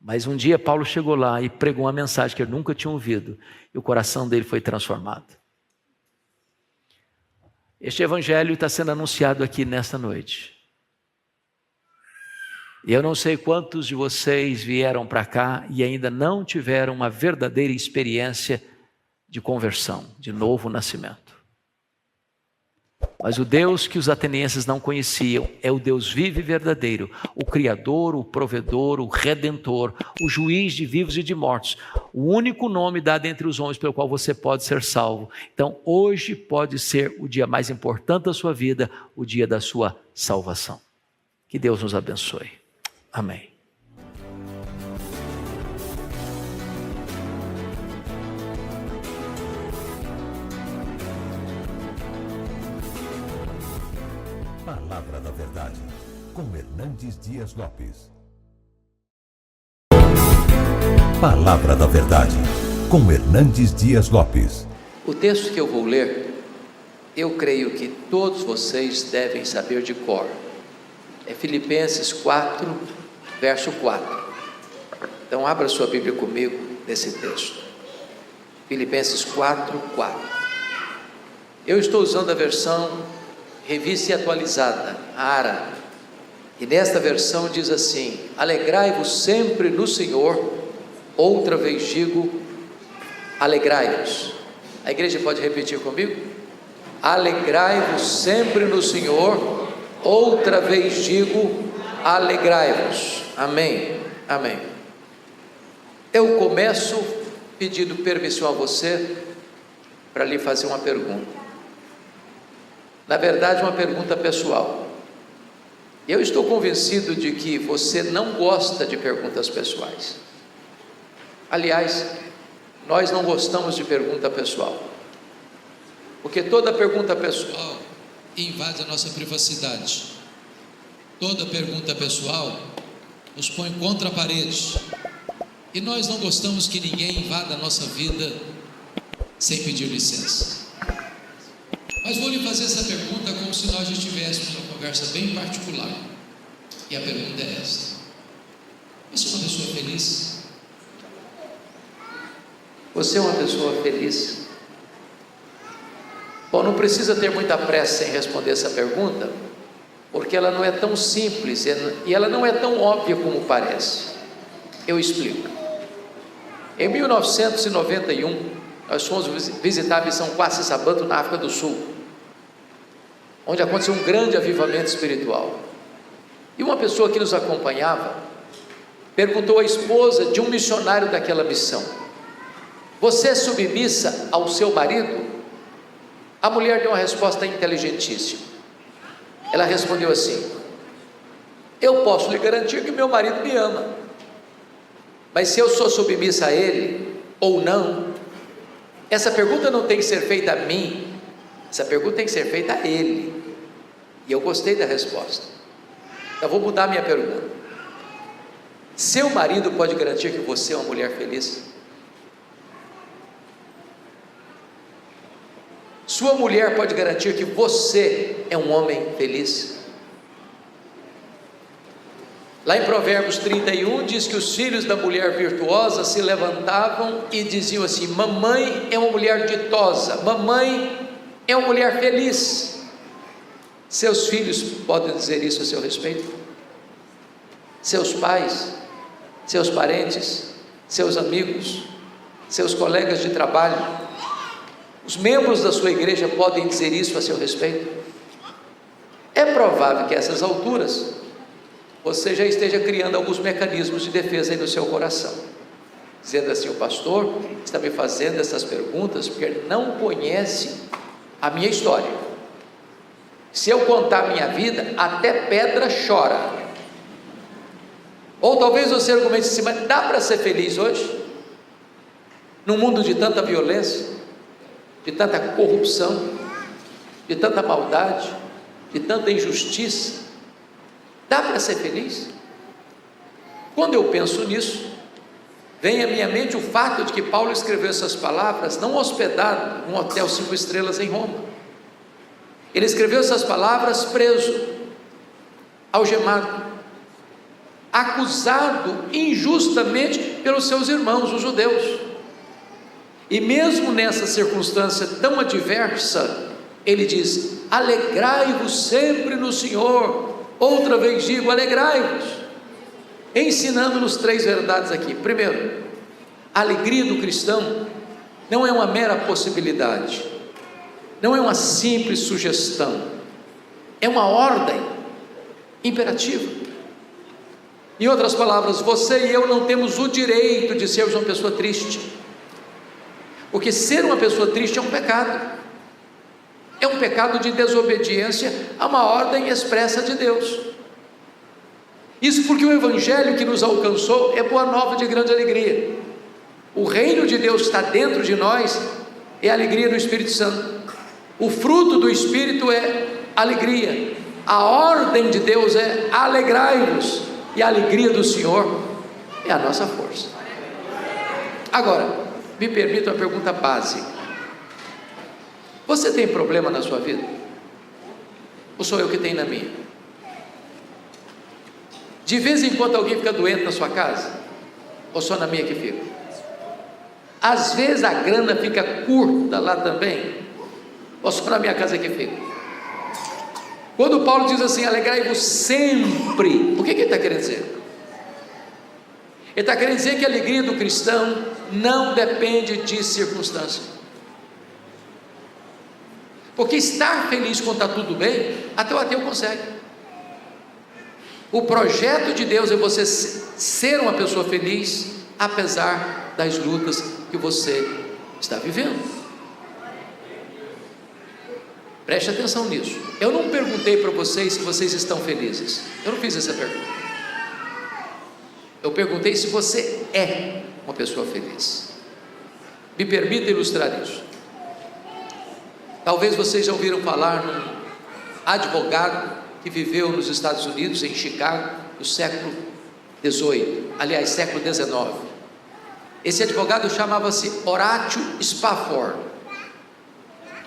Mas um dia Paulo chegou lá e pregou uma mensagem que ele nunca tinha ouvido e o coração dele foi transformado. Este evangelho está sendo anunciado aqui nesta noite. E eu não sei quantos de vocês vieram para cá e ainda não tiveram uma verdadeira experiência de conversão, de novo nascimento. Mas o Deus que os atenienses não conheciam é o Deus vivo e verdadeiro, o Criador, o Provedor, o Redentor, o Juiz de vivos e de mortos, o único nome dado entre os homens pelo qual você pode ser salvo. Então hoje pode ser o dia mais importante da sua vida, o dia da sua salvação. Que Deus nos abençoe. Amém. Palavra da Verdade, com Hernandes Dias Lopes. Palavra da Verdade, com Hernandes Dias Lopes. O texto que eu vou ler, eu creio que todos vocês devem saber de cor. É Filipenses 4, verso 4. Então abra sua Bíblia comigo nesse texto. Filipenses 4, 4. Eu estou usando a versão Revista e Atualizada, a ARA. E nesta versão diz assim: alegrai-vos sempre no Senhor. Outra vez digo, alegrai-vos. A igreja pode repetir comigo? Alegrai-vos sempre no Senhor. Outra vez digo, alegrai-vos. Amém, amém. Eu começo pedindo permissão a você para lhe fazer uma pergunta. Na verdade, uma pergunta pessoal. Eu estou convencido de que você não gosta de perguntas pessoais. Aliás, nós não gostamos de pergunta pessoal, porque toda pergunta pessoal invade a nossa privacidade. Toda pergunta pessoal nos põe contra a parede E nós não gostamos que ninguém invada a nossa vida sem pedir licença. Mas vou lhe fazer essa pergunta como se nós estivéssemos uma conversa bem particular. E a pergunta é esta: você é uma pessoa feliz? Você é uma pessoa feliz? Bom, não precisa ter muita pressa em responder essa pergunta, porque ela não é tão simples e ela não é tão óbvia como parece. Eu explico. Em 1991, nós fomos visitar a missão Kwasi Sabanto na África do Sul, onde aconteceu um grande avivamento espiritual. E uma pessoa que nos acompanhava perguntou à esposa de um missionário daquela missão: você é submissa ao seu marido? A mulher deu uma resposta inteligentíssima. Ela respondeu assim: eu posso lhe garantir que meu marido me ama, mas se eu sou submissa a ele ou não, essa pergunta não tem que ser feita a mim, essa pergunta tem que ser feita a ele. E eu gostei da resposta. Eu vou mudar minha pergunta. Seu marido pode garantir que você é uma mulher feliz? Sua mulher pode garantir que você é um homem feliz? Lá em Provérbios 31 diz que os filhos da mulher virtuosa se levantavam e diziam assim: mamãe é uma mulher ditosa, mamãe é uma mulher feliz. Seus filhos podem dizer isso a seu respeito? Seus pais, seus parentes, seus amigos, seus colegas de trabalho, os membros da sua igreja podem dizer isso a seu respeito? É provável que a essas alturas você já esteja criando alguns mecanismos de defesa aí no seu coração, dizendo assim: o pastor está me fazendo essas perguntas porque ele não conhece a minha história. Se eu contar a minha vida, até pedra chora. Ou talvez você argumente assim: mas dá para ser feliz hoje? Num mundo de tanta violência, de tanta corrupção, de tanta maldade, de tanta injustiça, dá para ser feliz? Quando eu penso nisso, vem à minha mente o fato de que Paulo escreveu essas palavras não hospedado num hotel 5 estrelas em Roma. Ele escreveu essas palavras preso, algemado, acusado injustamente pelos seus irmãos, os judeus. E mesmo nessa circunstância tão adversa, ele diz: alegrai-vos sempre no Senhor. Outra vez digo, alegrai-vos. Ensinando-nos 3 verdades aqui. Primeiro, a alegria do cristão não é uma mera possibilidade, não é uma simples sugestão, é uma ordem imperativa. Em outras palavras, você e eu não temos o direito de sermos uma pessoa triste, porque ser uma pessoa triste é um pecado de desobediência a uma ordem expressa de Deus. Isso porque o evangelho que nos alcançou é boa nova de grande alegria. O reino de Deus está dentro de nós, é a alegria do Espírito Santo. O fruto do Espírito é alegria. A ordem de Deus é alegrai-vos, e a alegria do Senhor é a nossa força. Agora, me permita uma pergunta básica: você tem problema na sua vida? Ou sou eu que tenho na minha? De vez em quando alguém fica doente na sua casa? Ou só na minha que fica? Às vezes a grana fica curta lá também? Ou só na minha casa que fica? Quando Paulo diz assim: alegrai-vos sempre, o que ele está querendo dizer? Ele está querendo dizer que a alegria do cristão não depende de circunstâncias, porque estar feliz quando está tudo bem, até o ateu consegue. O projeto de Deus é você ser uma pessoa feliz, apesar das lutas que você está vivendo. Preste atenção nisso. Eu não perguntei para vocês se vocês estão felizes, eu não fiz essa pergunta. Eu perguntei se você é uma pessoa feliz. Me permita ilustrar isso. Talvez vocês já ouviram falar num advogado que viveu nos Estados Unidos, em Chicago, no século XVIII, aliás, século XIX. Esse advogado chamava-se Horatio Spafford.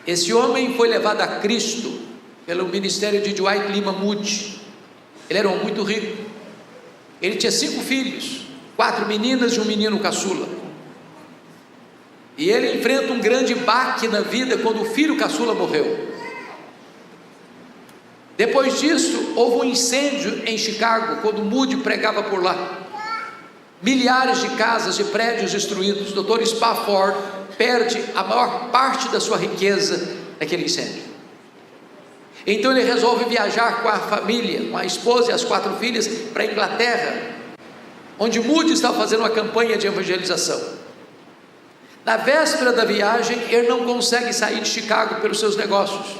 Esse homem foi levado a Cristo pelo ministério de Dwight Lyman Moody. Ele era um homem muito rico. Ele tinha 5 filhos, 4 meninas e um menino caçula. E ele enfrenta um grande baque na vida quando o filho caçula morreu. Depois disso, houve um incêndio em Chicago, quando Moody pregava por lá. Milhares de casas e prédios destruídos. O Dr. Spafford perde a maior parte da sua riqueza naquele incêndio. Então ele resolve viajar com a família, com a esposa e as 4 filhas, para a Inglaterra, onde Moody estava fazendo uma campanha de evangelização. Na véspera da viagem, ele não consegue sair de Chicago pelos seus negócios,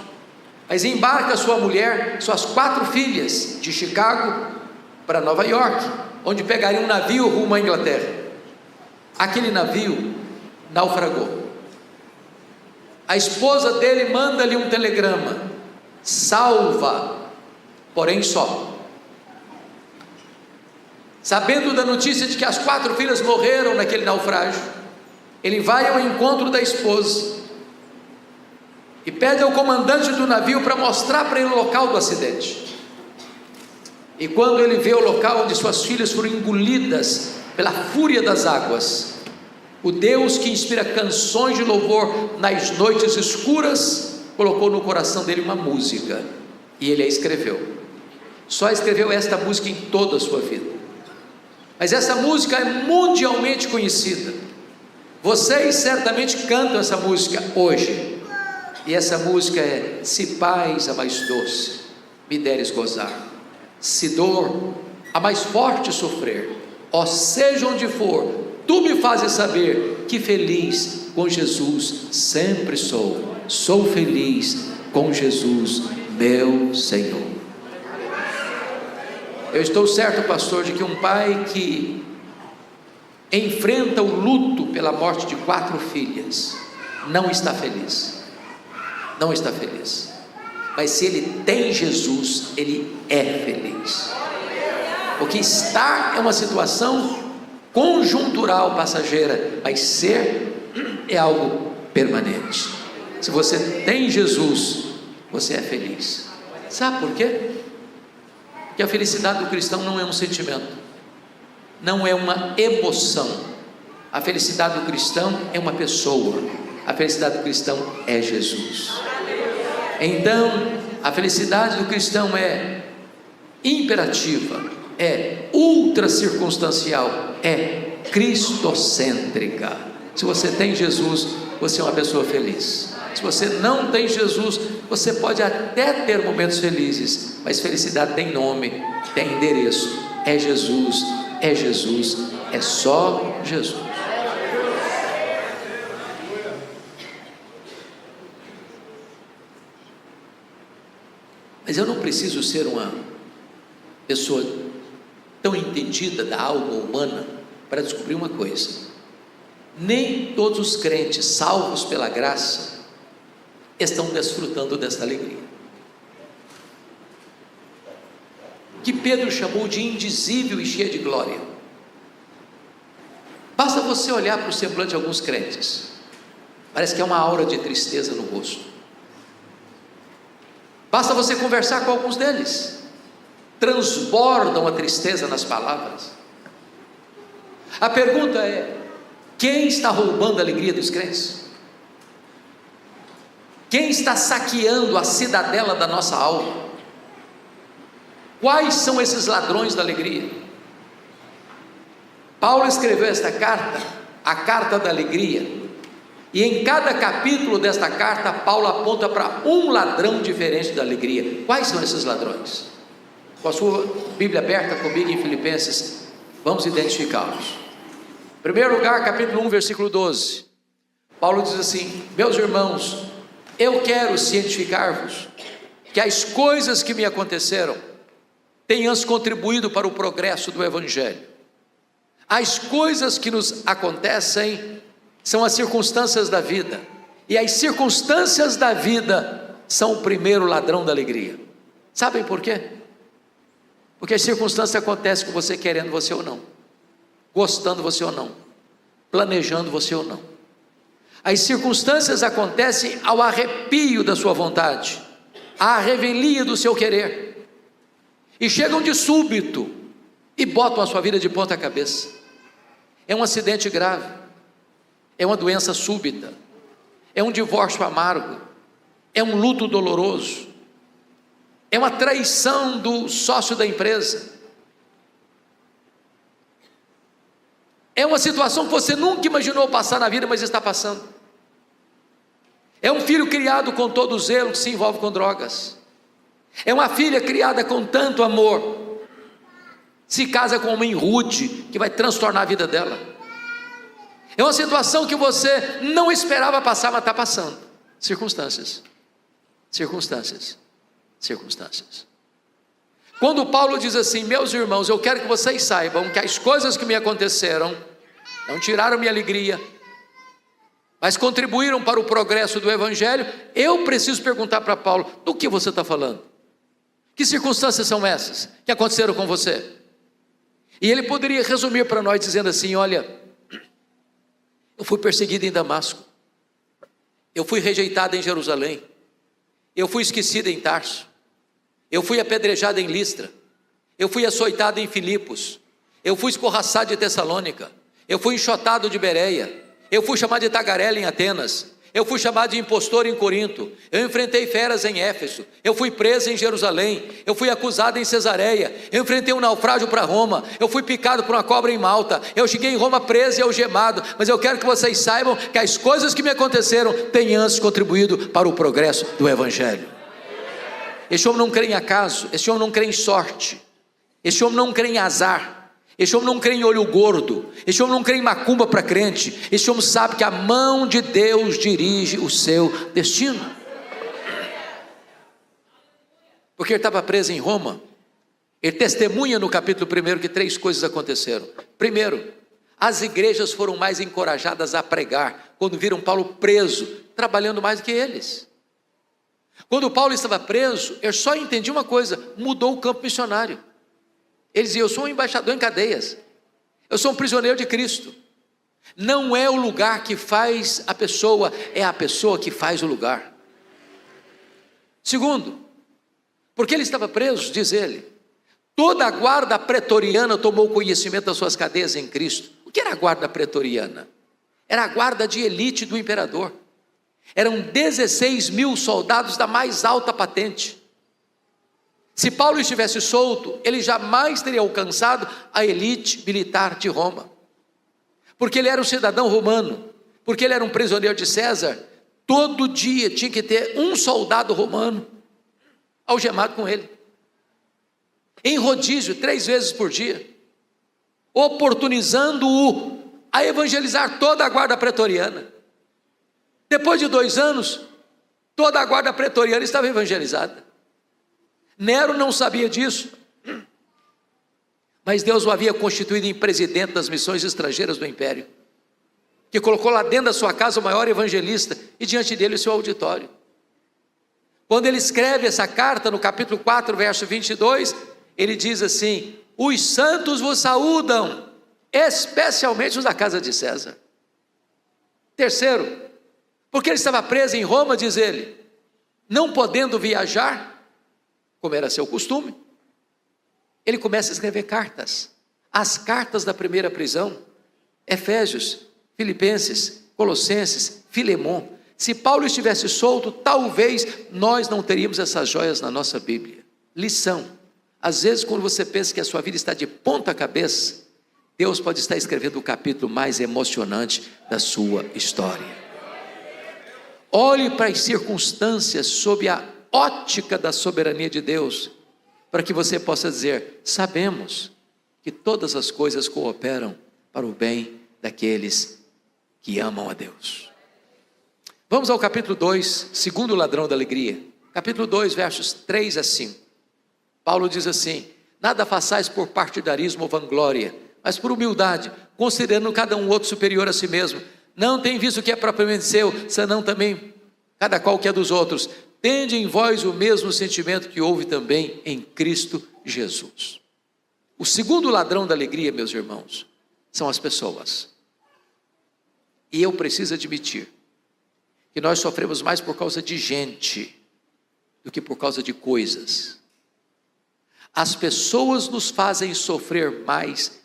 mas embarca sua mulher, suas 4 filhas, de Chicago para Nova York, onde pegaria um navio rumo à Inglaterra. Aquele navio naufragou. A esposa dele manda-lhe um telegrama: salva, porém só. Sabendo da notícia de que as 4 filhas morreram naquele naufrágio, ele vai ao encontro da esposa e pede ao comandante do navio para mostrar para ele o local do acidente. E quando ele vê o local onde suas filhas foram engolidas pela fúria das águas, o Deus que inspira canções de louvor nas noites escuras colocou no coração dele uma música, e ele a escreveu. Só escreveu esta música em toda a sua vida, mas essa música é mundialmente conhecida. Vocês certamente cantam essa música hoje, e essa música é: se paz a mais doce me deres gozar, se dor a mais forte sofrer, ó seja onde for, tu me fazes saber que feliz com Jesus sempre sou. Sou feliz com Jesus, meu Senhor. Eu estou certo, pastor, de que um pai que enfrenta o luto pela morte de 4 filhas não está feliz. Não está feliz. Mas se ele tem Jesus, ele é feliz. Porque estar é uma situação conjuntural, passageira, mas ser é algo permanente. Se você tem Jesus, você é feliz. Sabe por quê? Porque a felicidade do cristão não é um sentimento, não é uma emoção. A felicidade do cristão é uma pessoa. A felicidade do cristão é Jesus. Então, a felicidade do cristão é imperativa, é ultra circunstancial, é cristocêntrica. Se você tem Jesus, você é uma pessoa feliz. Se você não tem Jesus, você pode até ter momentos felizes, mas felicidade tem nome, tem endereço. É Jesus, é Jesus, é só Jesus. Mas eu não preciso ser uma pessoa tão entendida da alma humana para descobrir uma coisa: nem todos os crentes salvos pela graça estão desfrutando desta alegria, que Pedro chamou de indizível e cheia de glória. Basta você olhar para o semblante de alguns crentes, parece que é uma aura de tristeza no rosto. Basta você conversar com alguns deles, transbordam a tristeza nas palavras. A pergunta é: quem está roubando a alegria dos crentes? Quem está saqueando a cidadela da nossa alma? Quais são esses ladrões da alegria? Paulo escreveu esta carta, a carta da alegria, e em cada capítulo desta carta, Paulo aponta para um ladrão diferente da alegria. Quais são esses ladrões? Com a sua Bíblia aberta comigo em Filipenses, vamos identificá-los. Em primeiro lugar, capítulo 1, versículo 12, Paulo diz assim: meus irmãos, eu quero cientificar-vos que as coisas que me aconteceram têm contribuído para o progresso do Evangelho. As coisas que nos acontecem são as circunstâncias da vida, e as circunstâncias da vida são o primeiro ladrão da alegria. Sabem por quê? Porque as circunstâncias acontecem com você querendo você ou não, gostando você ou não. planejando você ou não. As circunstâncias acontecem ao arrepio da sua vontade, à revelia do seu querer, e chegam de súbito e botam a sua vida de ponta cabeça. É um acidente grave, é uma doença súbita, é um divórcio amargo, é um luto doloroso, é uma traição do sócio da empresa, é uma situação que você nunca imaginou passar na vida, mas está passando. É um filho criado com todo zelo que se envolve com drogas. É uma filha criada com tanto amor, se casa com um homem rude, que vai transtornar a vida dela. É uma situação que você não esperava passar, mas está passando. Circunstâncias. Quando Paulo diz assim: meus irmãos, eu quero que vocês saibam que as coisas que me aconteceram não tiraram minha alegria, mas contribuíram para o progresso do Evangelho. Eu preciso perguntar para Paulo: do que você está falando? Que circunstâncias são essas que aconteceram com você? E ele poderia resumir para nós dizendo assim: olha, eu fui perseguido em Damasco, eu fui rejeitado em Jerusalém, eu fui esquecido em Tarso, eu fui apedrejado em Listra, eu fui açoitado em Filipos, eu fui escorraçado de Tessalônica, eu fui enxotado de Bereia, eu fui chamado de tagarela em Atenas, eu fui chamado de impostor em Corinto, eu enfrentei feras em Éfeso, eu fui preso em Jerusalém, eu fui acusado em Cesareia, eu enfrentei um naufrágio para Roma, eu fui picado por uma cobra em Malta, eu cheguei em Roma preso e algemado, mas eu quero que vocês saibam que as coisas que me aconteceram têm antes contribuído para o progresso do Evangelho. Esse homem não crê em acaso, esse homem não crê em sorte, esse homem não crê em azar, esse homem não crê em olho gordo, esse homem não crê em macumba para crente, esse homem sabe que a mão de Deus dirige o seu destino. Porque ele estava preso em Roma. Ele testemunha no capítulo 1 que 3 coisas aconteceram. Primeiro, as igrejas foram mais encorajadas a pregar quando viram Paulo preso, trabalhando mais do que eles. Quando Paulo estava preso, ele só entendia uma coisa: mudou o campo missionário. Ele dizia: eu sou um embaixador em cadeias, eu sou um prisioneiro de Cristo. Não é o lugar que faz a pessoa, é a pessoa que faz o lugar. Segundo, porque ele estava preso, diz ele, toda a guarda pretoriana tomou conhecimento das suas cadeias em Cristo. O que era a guarda pretoriana? Era a guarda de elite do imperador. Eram 16 mil soldados da mais alta patente. Se Paulo estivesse solto, ele jamais teria alcançado a elite militar de Roma, porque ele era um cidadão romano, porque ele era um prisioneiro de César. Todo dia tinha que ter um soldado romano algemado com ele, em rodízio 3 vezes por dia, oportunizando-o a evangelizar toda a guarda pretoriana. Depois de 2 anos, toda a guarda pretoriana estava evangelizada. Nero não sabia disso, mas Deus o havia constituído em presidente das missões estrangeiras do império, que colocou lá dentro da sua casa o maior evangelista e diante dele o seu auditório. Quando ele escreve essa carta no capítulo 4, verso 22, ele diz assim: os santos vos saúdam, especialmente os da casa de César. Terceiro, porque ele estava preso em Roma, diz ele, não podendo viajar, como era seu costume, ele começa a escrever cartas, as cartas da primeira prisão, Efésios, Filipenses, Colossenses, Filemon. Se Paulo estivesse solto, talvez nós não teríamos essas joias na nossa Bíblia. Lição: às vezes quando você pensa que a sua vida está de ponta cabeça, Deus pode estar escrevendo o capítulo mais emocionante da sua história. Olhe para as circunstâncias sob a ótica da soberania de Deus, para que você possa dizer: sabemos que todas as coisas cooperam para o bem daqueles que amam a Deus. Vamos ao capítulo 2, segundo ladrão da alegria, capítulo 2, versos 3 a 5. Paulo diz assim: nada façais por partidarismo ou vanglória, mas por humildade, considerando cada um outro superior a si mesmo. Não tem visto o que é propriamente seu, senão também cada qual que é dos outros. Tende em vós o mesmo sentimento que houve também em Cristo Jesus. O segundo ladrão da alegria, meus irmãos, são as pessoas. E eu preciso admitir que nós sofremos mais por causa de gente do que por causa de coisas. As pessoas nos fazem sofrer mais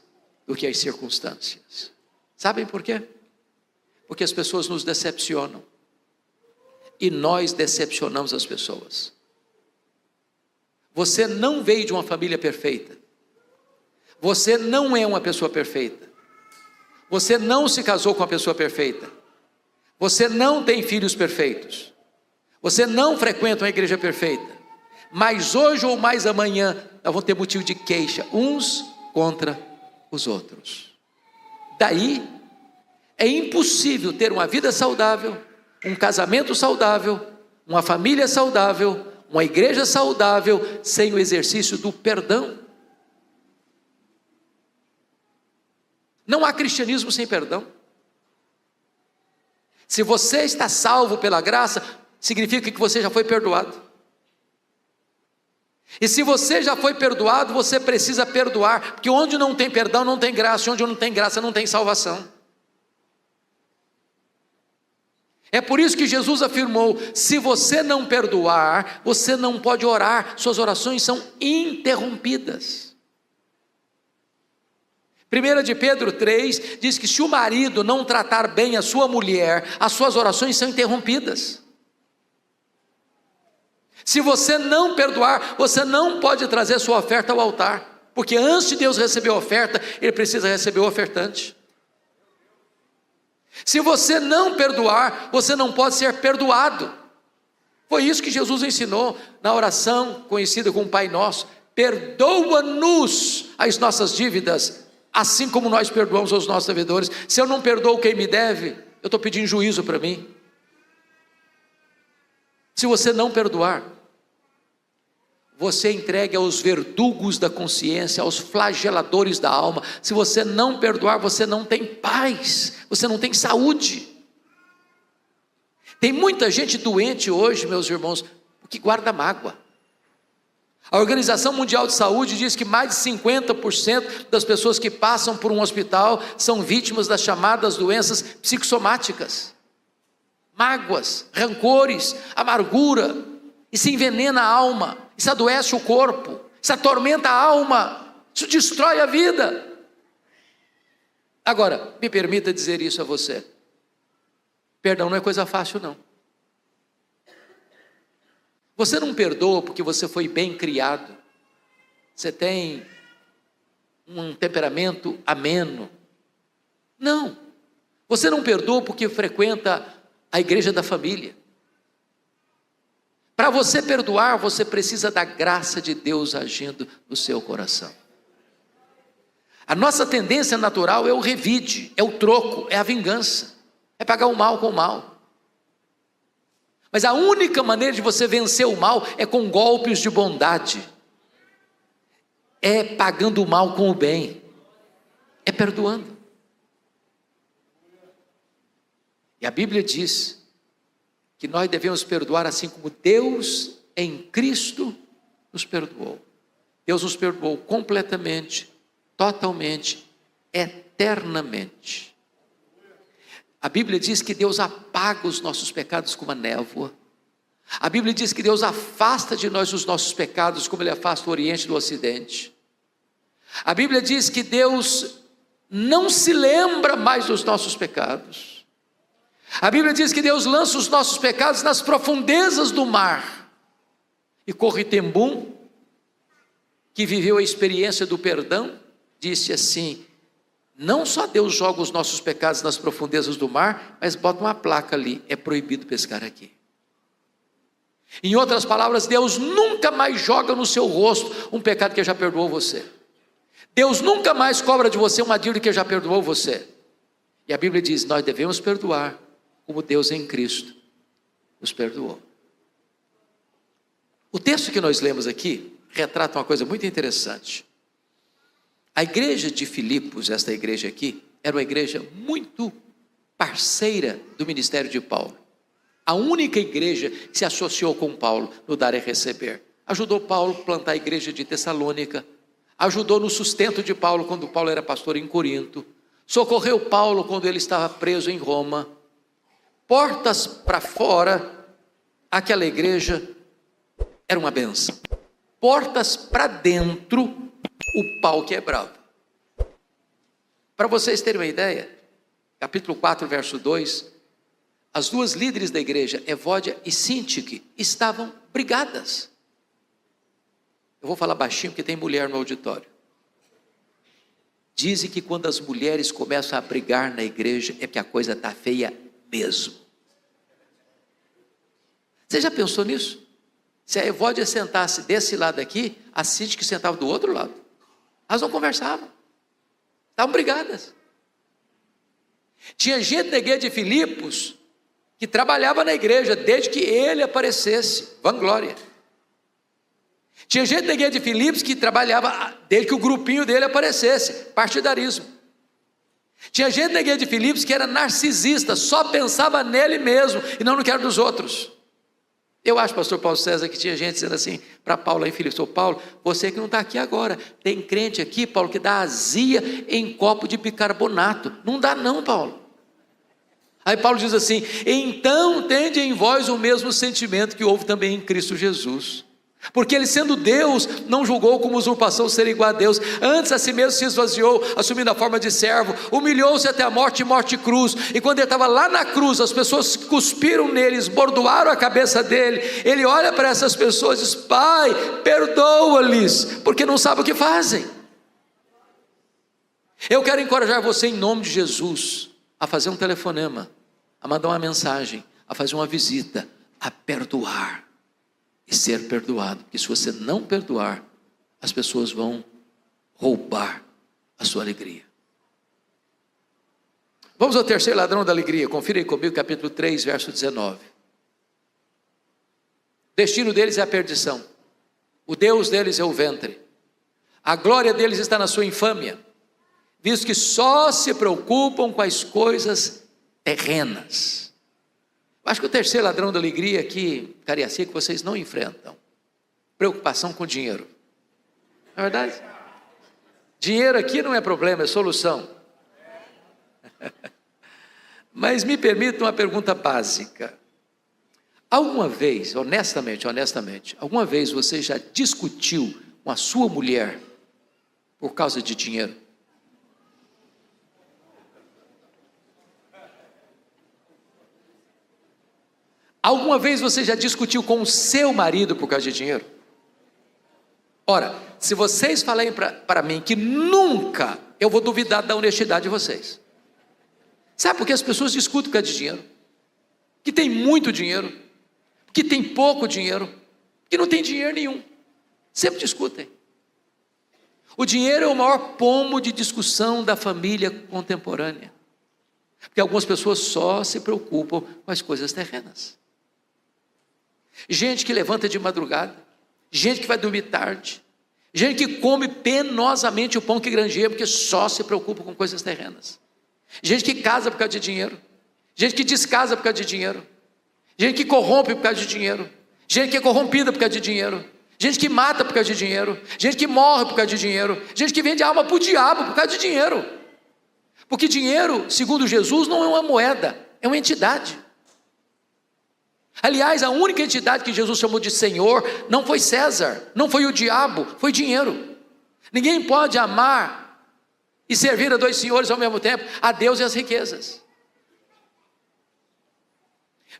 do que as circunstâncias. Sabem por quê? Porque as pessoas nos decepcionam. E nós decepcionamos as pessoas. Você não veio de uma família perfeita. Você não é uma pessoa perfeita. Você não se casou com uma pessoa perfeita. Você não tem filhos perfeitos. Você não frequenta uma igreja perfeita. Mas hoje ou mais amanhã, nós vamos ter motivo de queixa uns contra os outros. Daí, é impossível ter uma vida saudável, um casamento saudável, uma família saudável, uma igreja saudável, sem o exercício do perdão. Não há cristianismo sem perdão. Se você está salvo pela graça, significa que você já foi perdoado. E se você já foi perdoado, você precisa perdoar, porque onde não tem perdão não tem graça, e onde não tem graça não tem salvação. É por isso que Jesus afirmou: se você não perdoar, você não pode orar, suas orações são interrompidas. 1 de Pedro 3 diz que se o marido não tratar bem a sua mulher, as suas orações são interrompidas. Se você não perdoar, você não pode trazer sua oferta ao altar, porque antes de Deus receber a oferta, Ele precisa receber o ofertante. Se você não perdoar, você não pode ser perdoado. Foi isso que Jesus ensinou na oração conhecida como Pai Nosso: perdoa-nos as nossas dívidas, assim como nós perdoamos aos nossos devedores. Se eu não perdoo quem me deve, eu estou pedindo juízo para mim. Se você não perdoar, você entregue aos verdugos da consciência, aos flageladores da alma. Se você não perdoar, você não tem paz, você não tem saúde. Tem muita gente doente hoje, meus irmãos, que guarda mágoa. A Organização Mundial de Saúde diz que mais de 50% das pessoas que passam por um hospital são vítimas das chamadas doenças psicossomáticas. Mágoas, rancores, amargura. Isso envenena a alma, isso adoece o corpo, isso atormenta a alma, isso destrói a vida. Agora, me permita dizer isso a você: perdão não é coisa fácil não. Você não perdoa porque você foi bem criado, você tem um temperamento ameno. Não, você não perdoa porque frequenta a igreja da família. Para você perdoar, você precisa da graça de Deus agindo no seu coração. A nossa tendência natural é o revide, é o troco, é a vingança, é pagar o mal com o mal. Mas a única maneira de você vencer o mal é com golpes de bondade, é pagando o mal com o bem, é perdoando. E a Bíblia diz que nós devemos perdoar assim como Deus em Cristo nos perdoou. Deus nos perdoou completamente, totalmente, eternamente. A Bíblia diz que Deus apaga os nossos pecados como a névoa. A Bíblia diz que Deus afasta de nós os nossos pecados como Ele afasta o Oriente do Ocidente. A Bíblia diz que Deus não se lembra mais dos nossos pecados. A Bíblia diz que Deus lança os nossos pecados nas profundezas do mar. E Corritembum, que viveu a experiência do perdão, disse assim: não só Deus joga os nossos pecados nas profundezas do mar, mas bota uma placa ali: é proibido pescar aqui. Em outras palavras, Deus nunca mais joga no seu rosto um pecado que já perdoou você. Deus nunca mais cobra de você uma dívida que já perdoou você. E a Bíblia diz: nós devemos perdoar como Deus em Cristo nos perdoou. O texto que nós lemos aqui retrata uma coisa muito interessante. A igreja de Filipos, esta igreja aqui, era uma igreja muito parceira do ministério de Paulo. A única igreja que se associou com Paulo no dar e receber. Ajudou Paulo a plantar a igreja de Tessalônica, ajudou no sustento de Paulo quando Paulo era pastor em Corinto, socorreu Paulo quando ele estava preso em Roma. Portas para fora, aquela igreja era uma bênção. Portas para dentro, o pau quebrava. Para vocês terem uma ideia, capítulo 4, verso 2, as duas líderes da igreja, Evódia e Síntique, estavam brigadas. Eu vou falar baixinho porque tem mulher no auditório. Dizem que quando as mulheres começam a brigar na igreja, é porque a coisa está feia mesmo. Você já pensou nisso? Se a Evódia sentasse desse lado aqui, a Síntique sentava do outro lado. Elas não conversavam. Estavam brigadas. Tinha gente na igreja de Filipos que trabalhava na igreja desde que ele aparecesse. Vanglória. Tinha gente na igreja de Filipos que trabalhava desde que o grupinho dele aparecesse. Partidarismo. Tinha gente na igreja de Filipos que era narcisista, só pensava nele mesmo e não no que era dos outros. Eu acho, pastor Paulo César, que tinha gente dizendo assim para Paulo lá em Filipos: ô Paulo, você que não está aqui agora, tem crente aqui, Paulo, que dá azia em copo de bicarbonato. Não dá não, Paulo. Aí Paulo diz assim: então tende em vós o mesmo sentimento que houve também em Cristo Jesus. Porque ele, sendo Deus, não julgou como usurpação ser igual a Deus, antes a si mesmo se esvaziou, assumindo a forma de servo, humilhou-se até a morte e morte de cruz. E quando ele estava lá na cruz, as pessoas cuspiram nele, esbordoaram a cabeça dele. Ele olha para essas pessoas e diz: Pai, perdoa-lhes, porque não sabem o que fazem. Eu quero encorajar você em nome de Jesus a fazer um telefonema, a mandar uma mensagem, a fazer uma visita, a perdoar e ser perdoado, porque se você não perdoar, as pessoas vão roubar a sua alegria. Vamos ao terceiro ladrão da alegria. Confira aí comigo, capítulo 3, verso 19. O destino deles é a perdição, o Deus deles é o ventre, a glória deles está na sua infâmia, visto que só se preocupam com as coisas terrenas. Acho que o terceiro ladrão da alegria aqui, Cariacica, que vocês não enfrentam: preocupação com dinheiro. Não é verdade? Dinheiro aqui não é problema, é solução. Mas me permita uma pergunta básica. Alguma vez, honestamente, alguma vez você já discutiu com a sua mulher por causa de dinheiro? Alguma vez você já discutiu com o seu marido por causa de dinheiro? Ora, se vocês falarem para mim que nunca, eu vou duvidar da honestidade de vocês. Sabe por que as pessoas discutem por causa de dinheiro? Que tem muito dinheiro, que tem pouco dinheiro, que não tem dinheiro nenhum. Sempre discutem. O dinheiro é o maior pomo de discussão da família contemporânea. Porque algumas pessoas só se preocupam com as coisas terrenas. Gente que levanta de madrugada, gente que vai dormir tarde, gente que come penosamente o pão que granjeia, porque só se preocupa com coisas terrenas. Gente que casa por causa de dinheiro, gente que descasa por causa de dinheiro, gente que corrompe por causa de dinheiro, gente que é corrompida por causa de dinheiro, gente que mata por causa de dinheiro, gente que morre por causa de dinheiro, gente que vende alma para o diabo por causa de dinheiro. Porque dinheiro, segundo Jesus, não é uma moeda, é uma entidade. Aliás, a única entidade que Jesus chamou de Senhor não foi César, não foi o diabo, foi dinheiro. Ninguém pode amar e servir a dois senhores ao mesmo tempo, a Deus e as riquezas.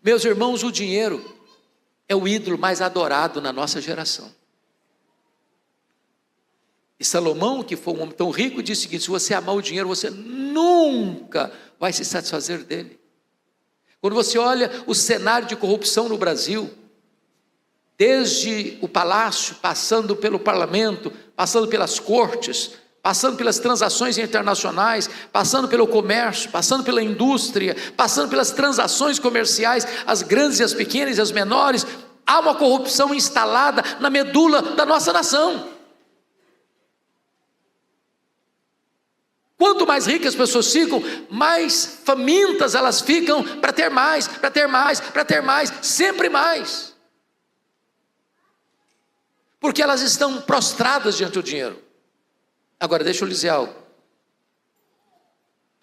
Meus irmãos, o dinheiro é o ídolo mais adorado na nossa geração. E Salomão, que foi um homem tão rico, disse o seguinte: se você amar o dinheiro, você nunca vai se satisfazer dele. Quando você olha o cenário de corrupção no Brasil, desde o palácio, passando pelo parlamento, passando pelas cortes, passando pelas transações internacionais, passando pelo comércio, passando pela indústria, passando pelas transações comerciais, as grandes e as pequenas e as menores, há uma corrupção instalada na medula da nossa nação. Quanto mais ricas as pessoas ficam, mais famintas elas ficam para ter mais, para ter mais, para ter mais, sempre mais. Porque elas estão prostradas diante do dinheiro. Agora, deixa eu lhe dizer algo.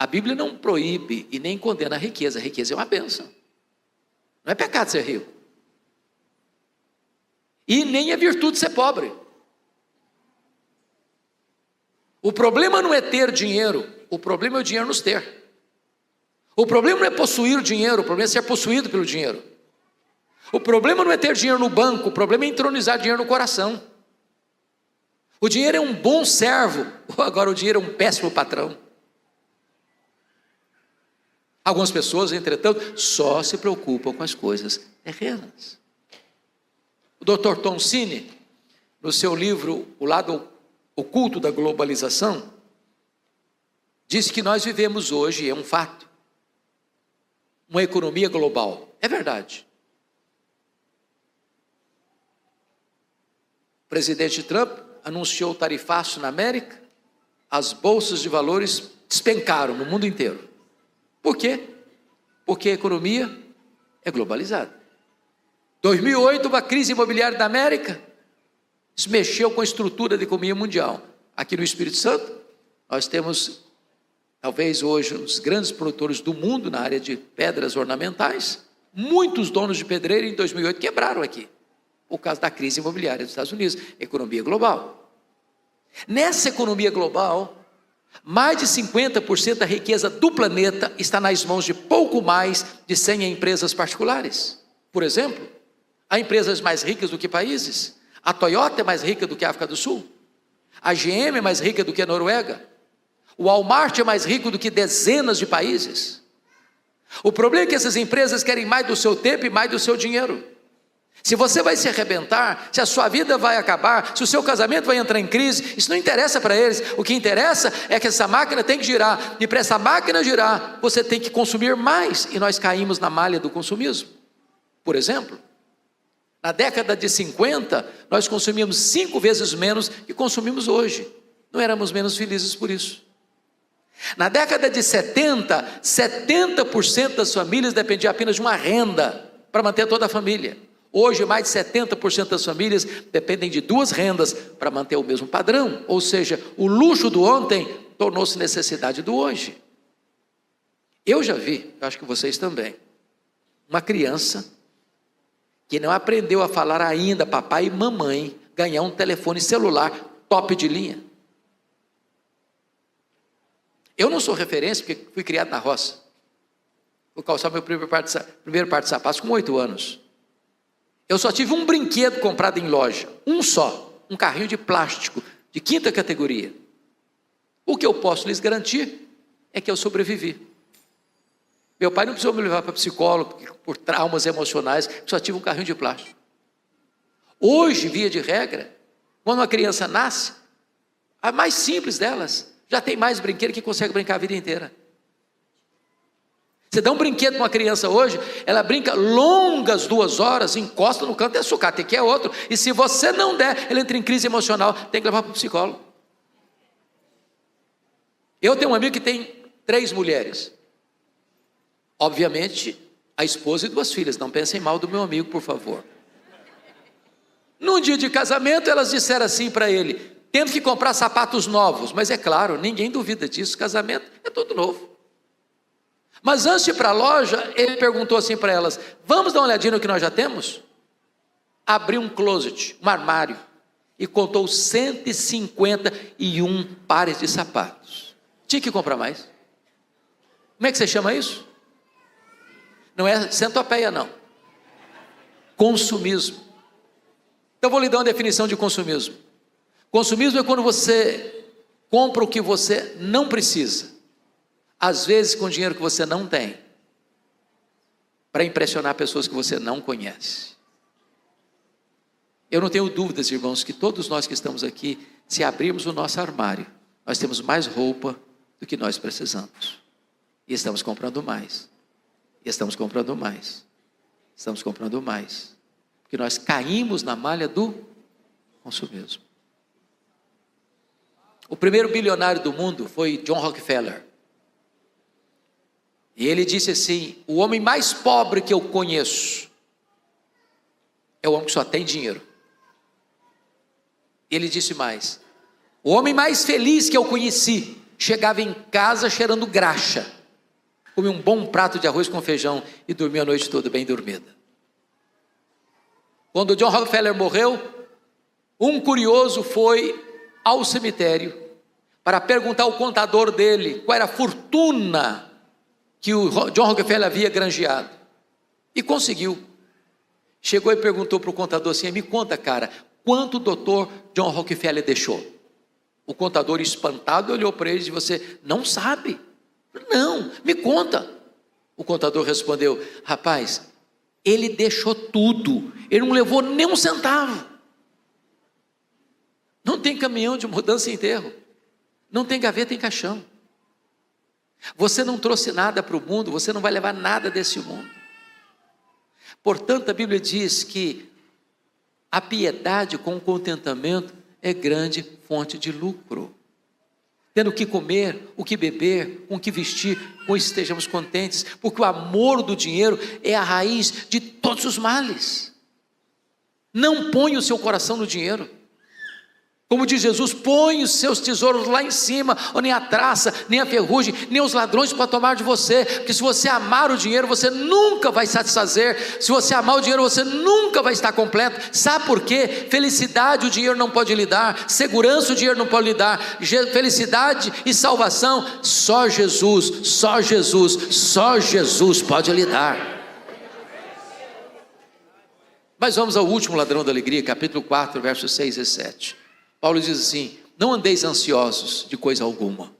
A Bíblia não proíbe e nem condena a riqueza. A riqueza é uma bênção. Não é pecado ser rico. E nem é virtude ser pobre. O problema não é ter dinheiro, o problema é o dinheiro nos ter. O problema não é possuir o dinheiro, o problema é ser possuído pelo dinheiro. O problema não é ter dinheiro no banco, o problema é entronizar dinheiro no coração. O dinheiro é um bom servo, agora o dinheiro é um péssimo patrão. Algumas pessoas, entretanto, só se preocupam com as coisas terrenas. O Dr. Tom Cine, no seu livro O Lado Oculto da Globalização, disse que nós vivemos hoje, é um fato, uma economia global. É verdade. O presidente Trump anunciou tarifaço na América, as bolsas de valores despencaram no mundo inteiro. Por quê? Porque a economia é globalizada. 2008, uma crise imobiliária da América, isso mexeu com a estrutura da economia mundial. Aqui no Espírito Santo, nós temos, talvez hoje, os grandes produtores do mundo na área de pedras ornamentais. Muitos donos de pedreira em 2008 quebraram aqui, por causa da crise imobiliária dos Estados Unidos, economia global. Nessa economia global, mais de 50% da riqueza do planeta está nas mãos de pouco mais de 100 empresas particulares. Por exemplo, há empresas mais ricas do que países. A Toyota é mais rica do que a África do Sul. A GM é mais rica do que a Noruega. O Walmart é mais rico do que dezenas de países. O problema é que essas empresas querem mais do seu tempo e mais do seu dinheiro. Se você vai se arrebentar, se a sua vida vai acabar, se o seu casamento vai entrar em crise, isso não interessa para eles. O que interessa é que essa máquina tem que girar, e para essa máquina girar, você tem que consumir mais, e nós caímos na malha do consumismo. Por exemplo, na década de 50, nós consumíamos 5 vezes menos que consumimos hoje. Não éramos menos felizes por isso. Na década de 70, 70% das famílias dependiam apenas de uma renda para manter toda a família. Hoje, mais de 70% das famílias dependem de 2 rendas para manter o mesmo padrão. Ou seja, o luxo do ontem tornou-se necessidade do hoje. Eu já vi, acho que vocês também, uma criança que não aprendeu a falar ainda papai e mamãe, ganhar um telefone celular top de linha. Eu não sou referência porque fui criado na roça. Vou calçar meu primeiro par de sapatos com 8 anos. Eu só tive um brinquedo comprado em loja, um só, um carrinho de plástico, de 5ª categoria. O que eu posso lhes garantir é que eu sobrevivi. Meu pai não precisou me levar para psicólogo por traumas emocionais, só tive um carrinho de plástico. Hoje, via de regra, quando uma criança nasce, a mais simples delas já tem mais brinquedo que consegue brincar a vida inteira. Você dá um brinquedo para uma criança hoje, ela brinca longas 2 horas, encosta no canto e é sucata, e quer outro. E se você não der, ela entra em crise emocional, tem que levar para o psicólogo. Eu tenho um amigo que tem 3 mulheres. Obviamente, a esposa e 2 filhas. Não pensem mal do meu amigo, por favor. Num dia de casamento, elas disseram assim para ele: temos que comprar sapatos novos. Mas é claro, ninguém duvida disso, casamento é tudo novo. Mas antes de ir para a loja, ele perguntou assim para elas: vamos dar uma olhadinha no que nós já temos? Abriu um closet, um armário, e contou 151 pares de sapatos. Tinha que comprar mais. Como é que você chama isso? Não é centopeia, não. Consumismo. Então vou lhe dar uma definição de consumismo. Consumismo é quando você compra o que você não precisa, às vezes com dinheiro que você não tem, para impressionar pessoas que você não conhece. Eu não tenho dúvidas, irmãos, que todos nós que estamos aqui, se abrirmos o nosso armário, nós temos mais roupa do que nós precisamos. E estamos comprando mais. E estamos comprando mais. Estamos comprando mais. Porque nós caímos na malha do consumismo. O primeiro bilionário do mundo foi John Rockefeller. E ele disse assim: o homem mais pobre que eu conheço é o homem que só tem dinheiro. Ele disse mais: o homem mais feliz que eu conheci chegava em casa cheirando graxa, comia um bom prato de arroz com feijão e dormia a noite toda bem dormida. Quando John Rockefeller morreu, um curioso foi ao cemitério para perguntar ao contador dele qual era a fortuna que o John Rockefeller havia granjeado, e conseguiu. Chegou e perguntou para o contador assim: me conta, cara, quanto o doutor John Rockefeller deixou? O contador, espantado, olhou para ele e disse: você não sabe? Não, me conta. O contador respondeu: rapaz, ele deixou tudo, ele não levou nem um centavo. Não tem caminhão de mudança e enterro, não tem gaveta em caixão. Você não trouxe nada para o mundo, você não vai levar nada desse mundo. Portanto, a Bíblia diz que a piedade com o contentamento é grande fonte de lucro. Tendo o que comer, o que beber, com o que vestir, com isso estejamos contentes, porque o amor do dinheiro é a raiz de todos os males. Não ponha o seu coração no dinheiro. Como diz Jesus, põe os seus tesouros lá em cima, onde nem a traça, nem a ferrugem, nem os ladrões podem tomar de você, porque se você amar o dinheiro, você nunca vai satisfazer. Se você amar o dinheiro, você nunca vai estar completo. Sabe por quê? Felicidade o dinheiro não pode lhe dar, segurança o dinheiro não pode lhe dar, felicidade e salvação, só Jesus, só Jesus, só Jesus pode lhe dar. Mas vamos ao último ladrão da alegria, capítulo 4, versos 6 e 7. Paulo diz assim: não andeis ansiosos de coisa alguma,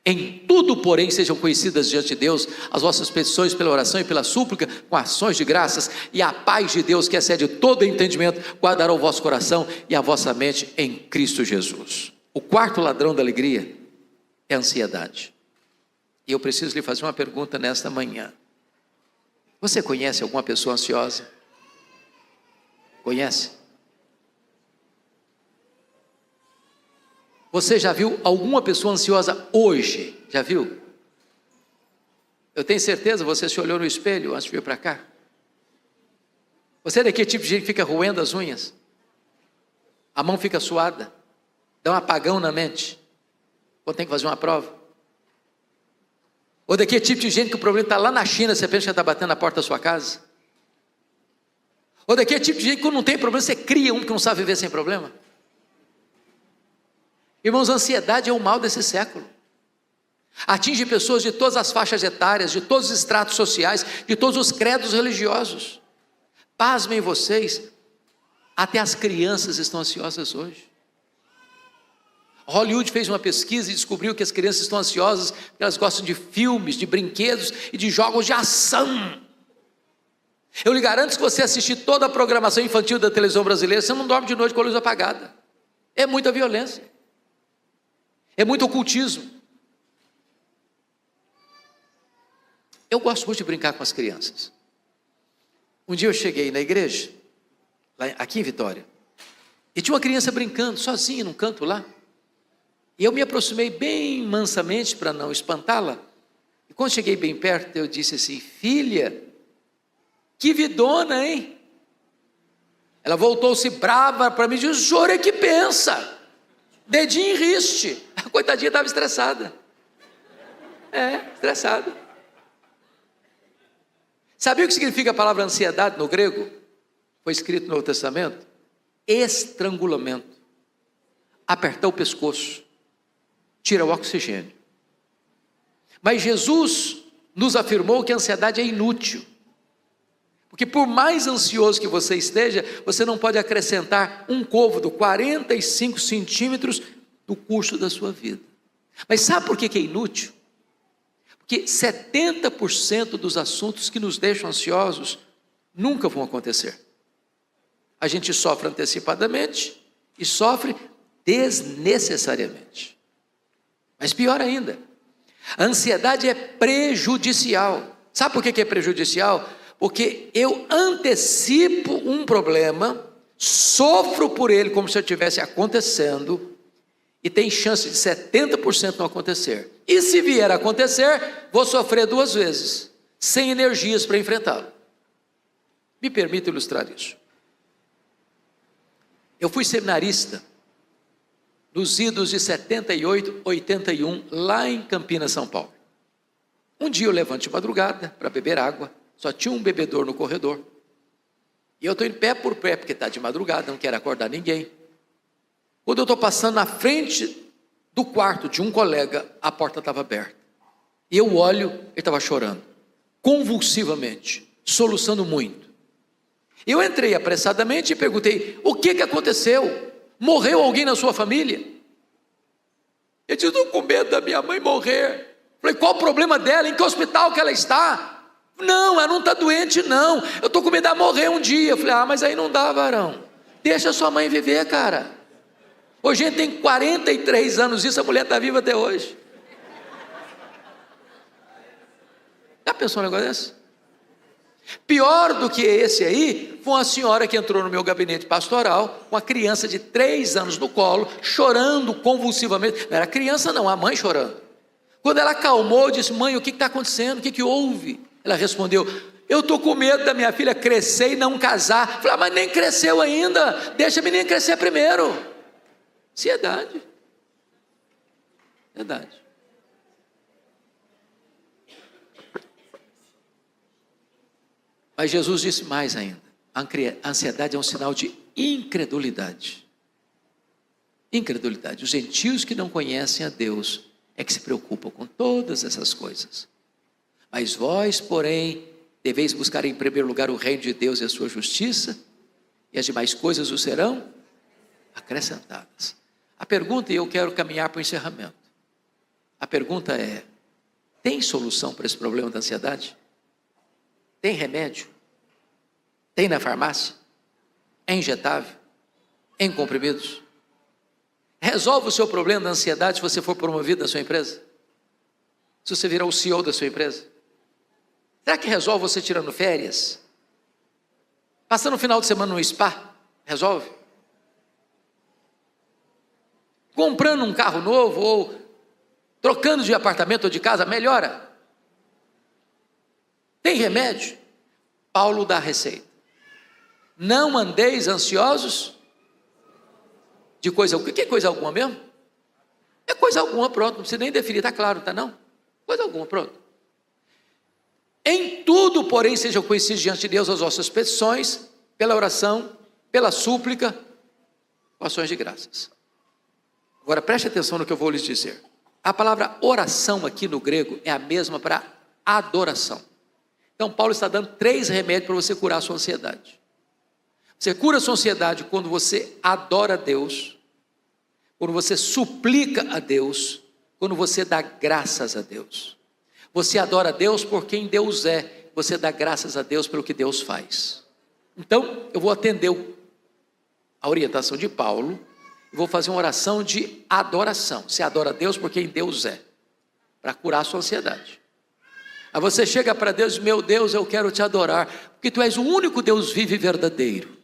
em tudo porém sejam conhecidas diante de Deus as vossas petições pela oração e pela súplica, com ações de graças, e a paz de Deus, que excede todo entendimento, guardará o vosso coração e a vossa mente em Cristo Jesus. O quarto ladrão da alegria é a ansiedade. E eu preciso lhe fazer uma pergunta nesta manhã: você conhece alguma pessoa ansiosa? Conhece? Você já viu alguma pessoa ansiosa hoje? Já viu? Eu tenho certeza, você se olhou no espelho antes de vir para cá. Você é daquele tipo de gente que fica roendo as unhas? A mão fica suada? Dá um apagão na mente quando tem que fazer uma prova? Ou daquele tipo de gente que o problema está lá na China, você pensa que está batendo na porta da sua casa? Ou daquele tipo de gente que quando não tem problema, você cria um que não sabe viver sem problema? Irmãos, a ansiedade é o mal desse século. Atinge pessoas de todas as faixas etárias, de todos os estratos sociais, de todos os credos religiosos. Pasmem vocês, até as crianças estão ansiosas hoje. Hollywood fez uma pesquisa e descobriu que as crianças estão ansiosas porque elas gostam de filmes, de brinquedos e de jogos de ação. Eu lhe garanto que se você assistir toda a programação infantil da televisão brasileira, você não dorme de noite com a luz apagada. É muita violência. É muito ocultismo. Eu gosto muito de brincar com as crianças. Um dia eu cheguei na igreja, aqui em Vitória, e tinha uma criança brincando, sozinha, num canto lá. E eu me aproximei bem mansamente para não espantá-la. E quando cheguei bem perto, eu disse assim: filha, que vidona, hein? Ela voltou-se brava para mim e disse: o senhor é que pensa. Dedinho em riste. A coitadinha estava estressada. Estressada. Sabia o que significa a palavra ansiedade no grego? Foi escrito no Novo Testamento: estrangulamento, apertar o pescoço, tira o oxigênio. Mas Jesus nos afirmou que a ansiedade é inútil, porque por mais ansioso que você esteja, você não pode acrescentar um côvado, 45 centímetros do curso da sua vida. Mas sabe por que é inútil? Porque 70% dos assuntos que nos deixam ansiosos nunca vão acontecer. A gente sofre antecipadamente e sofre desnecessariamente. Mas pior ainda, a ansiedade é prejudicial. Sabe por que é prejudicial? Porque eu antecipo um problema, sofro por ele como se eu estivesse acontecendo, e tem chance de 70% não acontecer. E se vier a acontecer, vou sofrer 2 vezes, sem energias para enfrentá-lo. Me permita ilustrar isso. Eu fui seminarista nos idos de 78, 81, lá em Campinas, São Paulo. Um dia eu levanto de madrugada para beber água, só tinha um bebedor no corredor. E eu estou em pé por pé, porque está de madrugada, não quero acordar ninguém. Quando eu estou passando na frente do quarto de um colega, a porta estava aberta. E eu olho, ele estava chorando, convulsivamente, soluçando muito. Eu entrei apressadamente e perguntei: o que aconteceu? Morreu alguém na sua família? Ele disse: estou com medo da minha mãe morrer. Falei: qual o problema dela? Em que hospital que ela está? Não, ela não está doente não, eu estou com medo dela morrer um dia. Eu falei: mas aí não dá, varão, deixa sua mãe viver, cara. Hoje a gente tem 43 anos, a mulher está viva até hoje. Já pensou um negócio desse? Pior do que esse aí, foi uma senhora que entrou no meu gabinete pastoral, com uma criança de 3 anos no colo, chorando convulsivamente. Não era criança não, a mãe chorando. Quando ela acalmou, eu disse: mãe, o que está acontecendo? O que houve? Ela respondeu: eu estou com medo da minha filha crescer e não casar. Eu falei: mas nem cresceu ainda, deixa a menina crescer primeiro. Ansiedade. Verdade. Mas Jesus disse mais ainda: a ansiedade é um sinal de incredulidade. Incredulidade. Os gentios que não conhecem a Deus é que se preocupam com todas essas coisas. Mas vós, porém, deveis buscar em primeiro lugar o reino de Deus e a sua justiça, e as demais coisas o serão acrescentadas. A pergunta, e eu quero caminhar para o encerramento, a pergunta é: tem solução para esse problema da ansiedade? Tem remédio? Tem na farmácia? É injetável? É em comprimidos? Resolve o seu problema da ansiedade se você for promovido na sua empresa? Se você virar o CEO da sua empresa? Será que resolve você tirando férias? Passando o final de semana no spa? Resolve? Comprando um carro novo ou trocando de apartamento ou de casa? Melhora? Tem remédio? Paulo dá a receita: não andeis ansiosos de coisa alguma. O que é coisa alguma mesmo? É coisa alguma, pronto, não precisa nem definir, está claro, está não? Coisa alguma, pronto. Em tudo, porém, sejam conhecidos diante de Deus as vossas petições, pela oração, pela súplica, com ações de graças. Agora preste atenção no que eu vou lhes dizer. A palavra oração aqui no grego é a mesma para adoração. Então Paulo está dando 3 remédios para você curar a sua ansiedade. Você cura a sua ansiedade quando você adora a Deus, quando você suplica a Deus, quando você dá graças a Deus. Você adora a Deus por quem Deus é, você dá graças a Deus pelo que Deus faz. Então eu vou atender a orientação de Paulo, e vou fazer uma oração de adoração. Você adora a Deus por quem Deus é, para curar a sua ansiedade. Aí você chega para Deus e diz: meu Deus, eu quero te adorar, porque tu és o único Deus vivo e verdadeiro.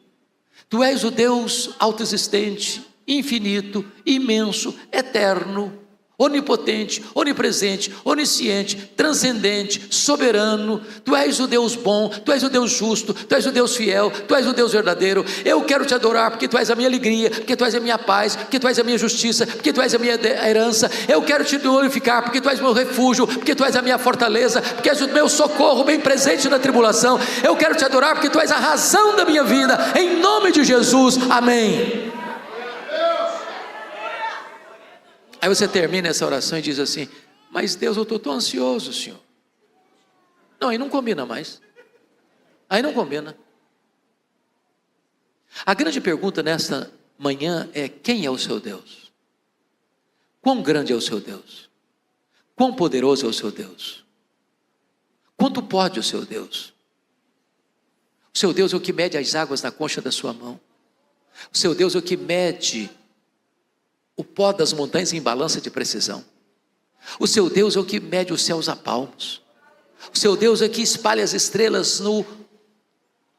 Tu és o Deus autoexistente, infinito, imenso, eterno, onipotente, onipresente, onisciente, transcendente, soberano. Tu és o Deus bom, tu és o Deus justo, tu és o Deus fiel, tu és o Deus verdadeiro. Eu quero te adorar porque tu és a minha alegria, porque tu és a minha paz, porque tu és a minha justiça, porque tu és a minha herança. Eu quero te glorificar porque tu és meu refúgio, porque tu és a minha fortaleza, porque és o meu socorro bem presente na tribulação. Eu quero te adorar porque tu és a razão da minha vida, em nome de Jesus, amém. Aí você termina essa oração e diz assim: mas Deus, eu estou tão ansioso, Senhor. Não, aí não combina mais. Aí não combina. A grande pergunta nesta manhã é: quem é o seu Deus? Quão grande é o seu Deus? Quão poderoso é o seu Deus? Quanto pode o seu Deus? O seu Deus é o que mede as águas na concha da sua mão. O seu Deus é o que mede o pó das montanhas em balança de precisão. O seu Deus é o que mede os céus a palmos. O seu Deus é que espalha as estrelas no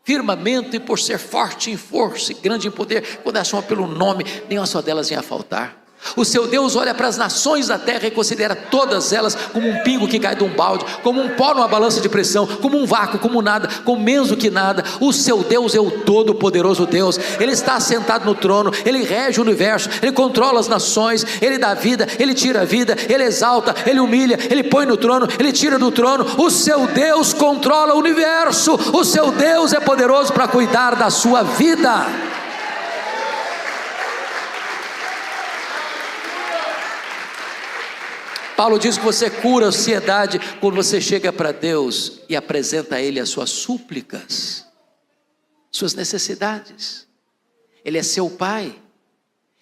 firmamento, e por ser forte em força e grande em poder, quando elas chamam pelo nome, nenhuma só delas vem a faltar. O seu Deus olha para as nações da terra e considera todas elas como um pingo que cai de um balde, como um pó numa balança de pressão, como um vácuo, como nada, como menos do que nada. O seu Deus é o todo-poderoso Deus. Ele está sentado no trono, Ele rege o universo, Ele controla as nações, Ele dá vida, Ele tira a vida, Ele exalta, Ele humilha, Ele põe no trono, Ele tira do trono. O seu Deus controla o universo. O seu Deus é poderoso para cuidar da sua vida. Paulo diz que você cura a ansiedade quando você chega para Deus e apresenta a Ele as suas súplicas, suas necessidades. Ele é seu Pai,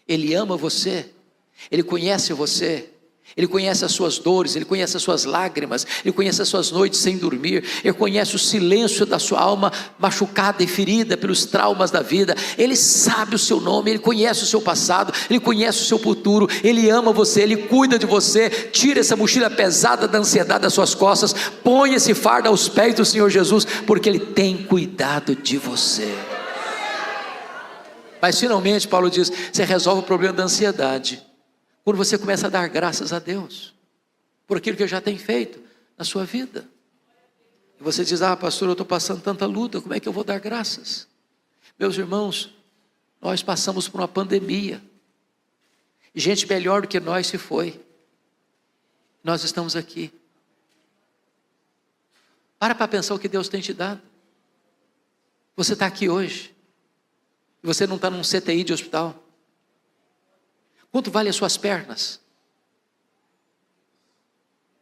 Ele ama você, Ele conhece você, Ele conhece as suas dores, Ele conhece as suas lágrimas, Ele conhece as suas noites sem dormir, Ele conhece o silêncio da sua alma machucada e ferida pelos traumas da vida. Ele sabe o seu nome, Ele conhece o seu passado, Ele conhece o seu futuro, Ele ama você, Ele cuida de você. Tira essa mochila pesada da ansiedade das suas costas, põe esse fardo aos pés do Senhor Jesus, porque Ele tem cuidado de você. Mas finalmente Paulo diz, você resolve o problema da ansiedade quando você começa a dar graças a Deus por aquilo que Ele já tem feito na sua vida. E você diz, pastor, eu estou passando tanta luta, como é que eu vou dar graças? Meus irmãos, nós passamos por uma pandemia, e gente melhor do que nós se foi. Nós estamos aqui. Para pensar o que Deus tem te dado. Você está aqui hoje, e você não está num CTI de hospital. Quanto vale as suas pernas?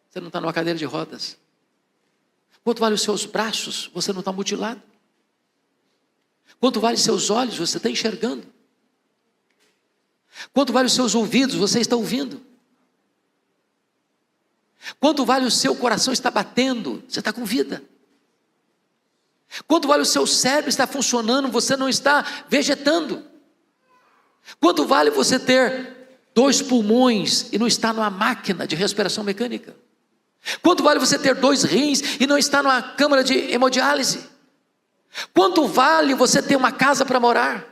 Você não está numa cadeira de rodas. Quanto vale os seus braços? Você não está mutilado. Quanto vale os seus olhos? Você está enxergando. Quanto vale os seus ouvidos? Você está ouvindo. Quanto vale o seu coração? Está batendo. Você está com vida. Quanto vale o seu cérebro? Está funcionando. Você não está vegetando. Quanto vale você ter 2 pulmões e não está numa máquina de respiração mecânica? Quanto vale você ter 2 rins e não está numa câmara de hemodiálise? Quanto vale você ter uma casa para morar?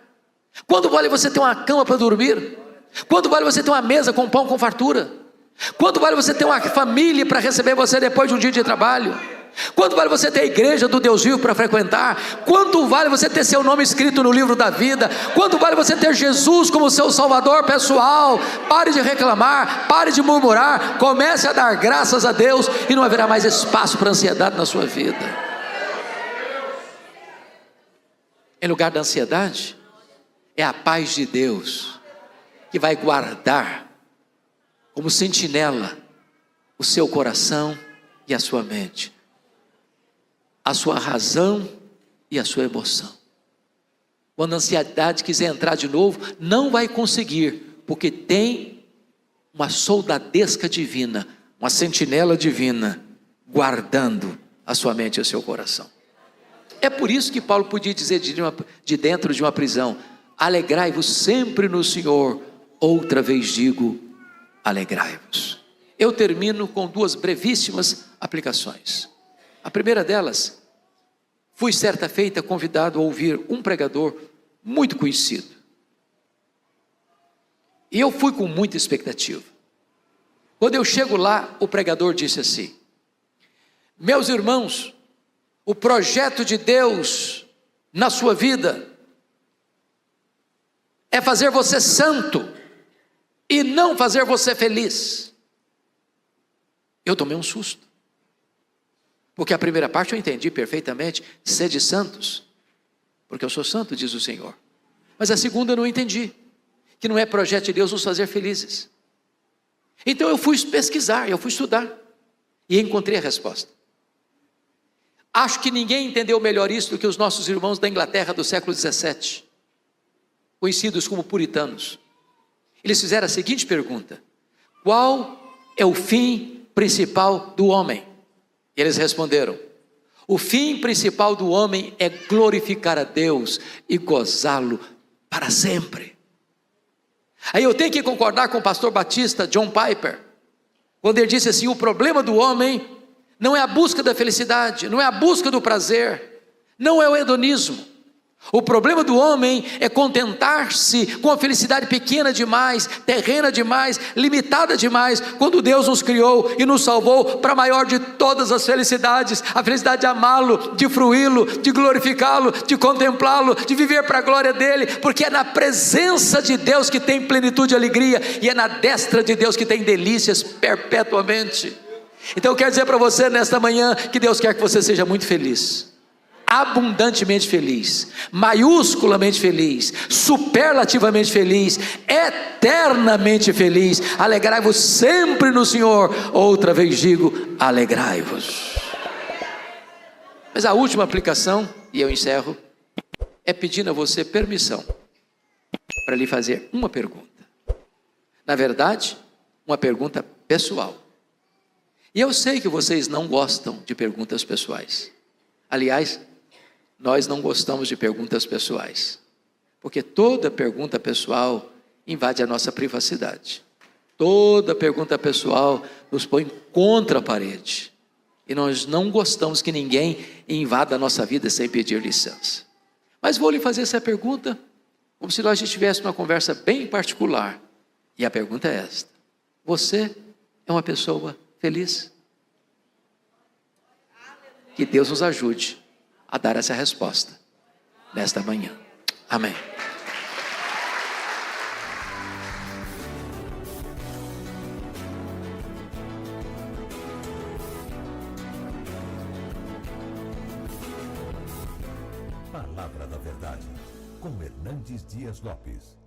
Quanto vale você ter uma cama para dormir? Quanto vale você ter uma mesa com pão com fartura? Quanto vale você ter uma família para receber você depois de um dia de trabalho? Quanto vale você ter a igreja do Deus vivo para frequentar? Quanto vale você ter seu nome escrito no livro da vida? Quanto vale você ter Jesus como seu salvador pessoal? Pare de reclamar, pare de murmurar, comece a dar graças a Deus e não haverá mais espaço para ansiedade na sua vida. Em lugar da ansiedade, é a paz de Deus que vai guardar como sentinela o seu coração e a sua mente, a sua razão e a sua emoção. Quando a ansiedade quiser entrar de novo, não vai conseguir, porque tem uma soldadesca divina, uma sentinela divina, guardando a sua mente e o seu coração. É por isso que Paulo podia dizer de dentro de uma prisão, alegrai-vos sempre no Senhor, outra vez digo, alegrai-vos. Eu termino com 2 brevíssimas aplicações. A primeira delas, fui certa feita convidado a ouvir um pregador muito conhecido. E eu fui com muita expectativa. Quando eu chego lá, o pregador disse assim, meus irmãos, o projeto de Deus na sua vida é fazer você santo e não fazer você feliz. Eu tomei um susto, porque a primeira parte eu entendi perfeitamente, sede santos, porque eu sou santo, diz o Senhor. Mas a segunda eu não entendi, que não é projeto de Deus nos fazer felizes. Então eu fui pesquisar, eu fui estudar, e encontrei a resposta. Acho que ninguém entendeu melhor isso do que os nossos irmãos da Inglaterra do século 17, conhecidos como puritanos. Eles fizeram a seguinte pergunta: qual é o fim principal do homem? E eles responderam: o fim principal do homem é glorificar a Deus e gozá-lo para sempre. Aí eu tenho que concordar com o pastor batista John Piper, quando ele disse assim: o problema do homem não é a busca da felicidade, não é a busca do prazer, não é o hedonismo. O problema do homem é contentar-se com a felicidade pequena demais, terrena demais, limitada demais, quando Deus nos criou e nos salvou para a maior de todas as felicidades, a felicidade de amá-lo, de fruí-lo, de glorificá-lo, de contemplá-lo, de viver para a glória dele, porque é na presença de Deus que tem plenitude e alegria, e é na destra de Deus que tem delícias perpetuamente. Então eu quero dizer para você nesta manhã, que Deus quer que você seja muito feliz, abundantemente feliz, maiusculamente feliz, superlativamente feliz, eternamente feliz. Alegrai-vos sempre no Senhor. Outra vez digo, alegrai-vos. Mas a última aplicação, e eu encerro, é pedindo a você permissão para lhe fazer uma pergunta. Na verdade, uma pergunta pessoal. E eu sei que vocês não gostam de perguntas pessoais. Aliás, nós não gostamos de perguntas pessoais, porque toda pergunta pessoal invade a nossa privacidade. Toda pergunta pessoal nos põe contra a parede. E nós não gostamos que ninguém invada a nossa vida sem pedir licença. Mas vou lhe fazer essa pergunta, como se nós estivéssemos numa conversa bem particular. E a pergunta é esta: você é uma pessoa feliz? Que Deus nos ajude a dar essa resposta nesta manhã. Amém. Palavra da Verdade, com Hernandes Dias Lopes.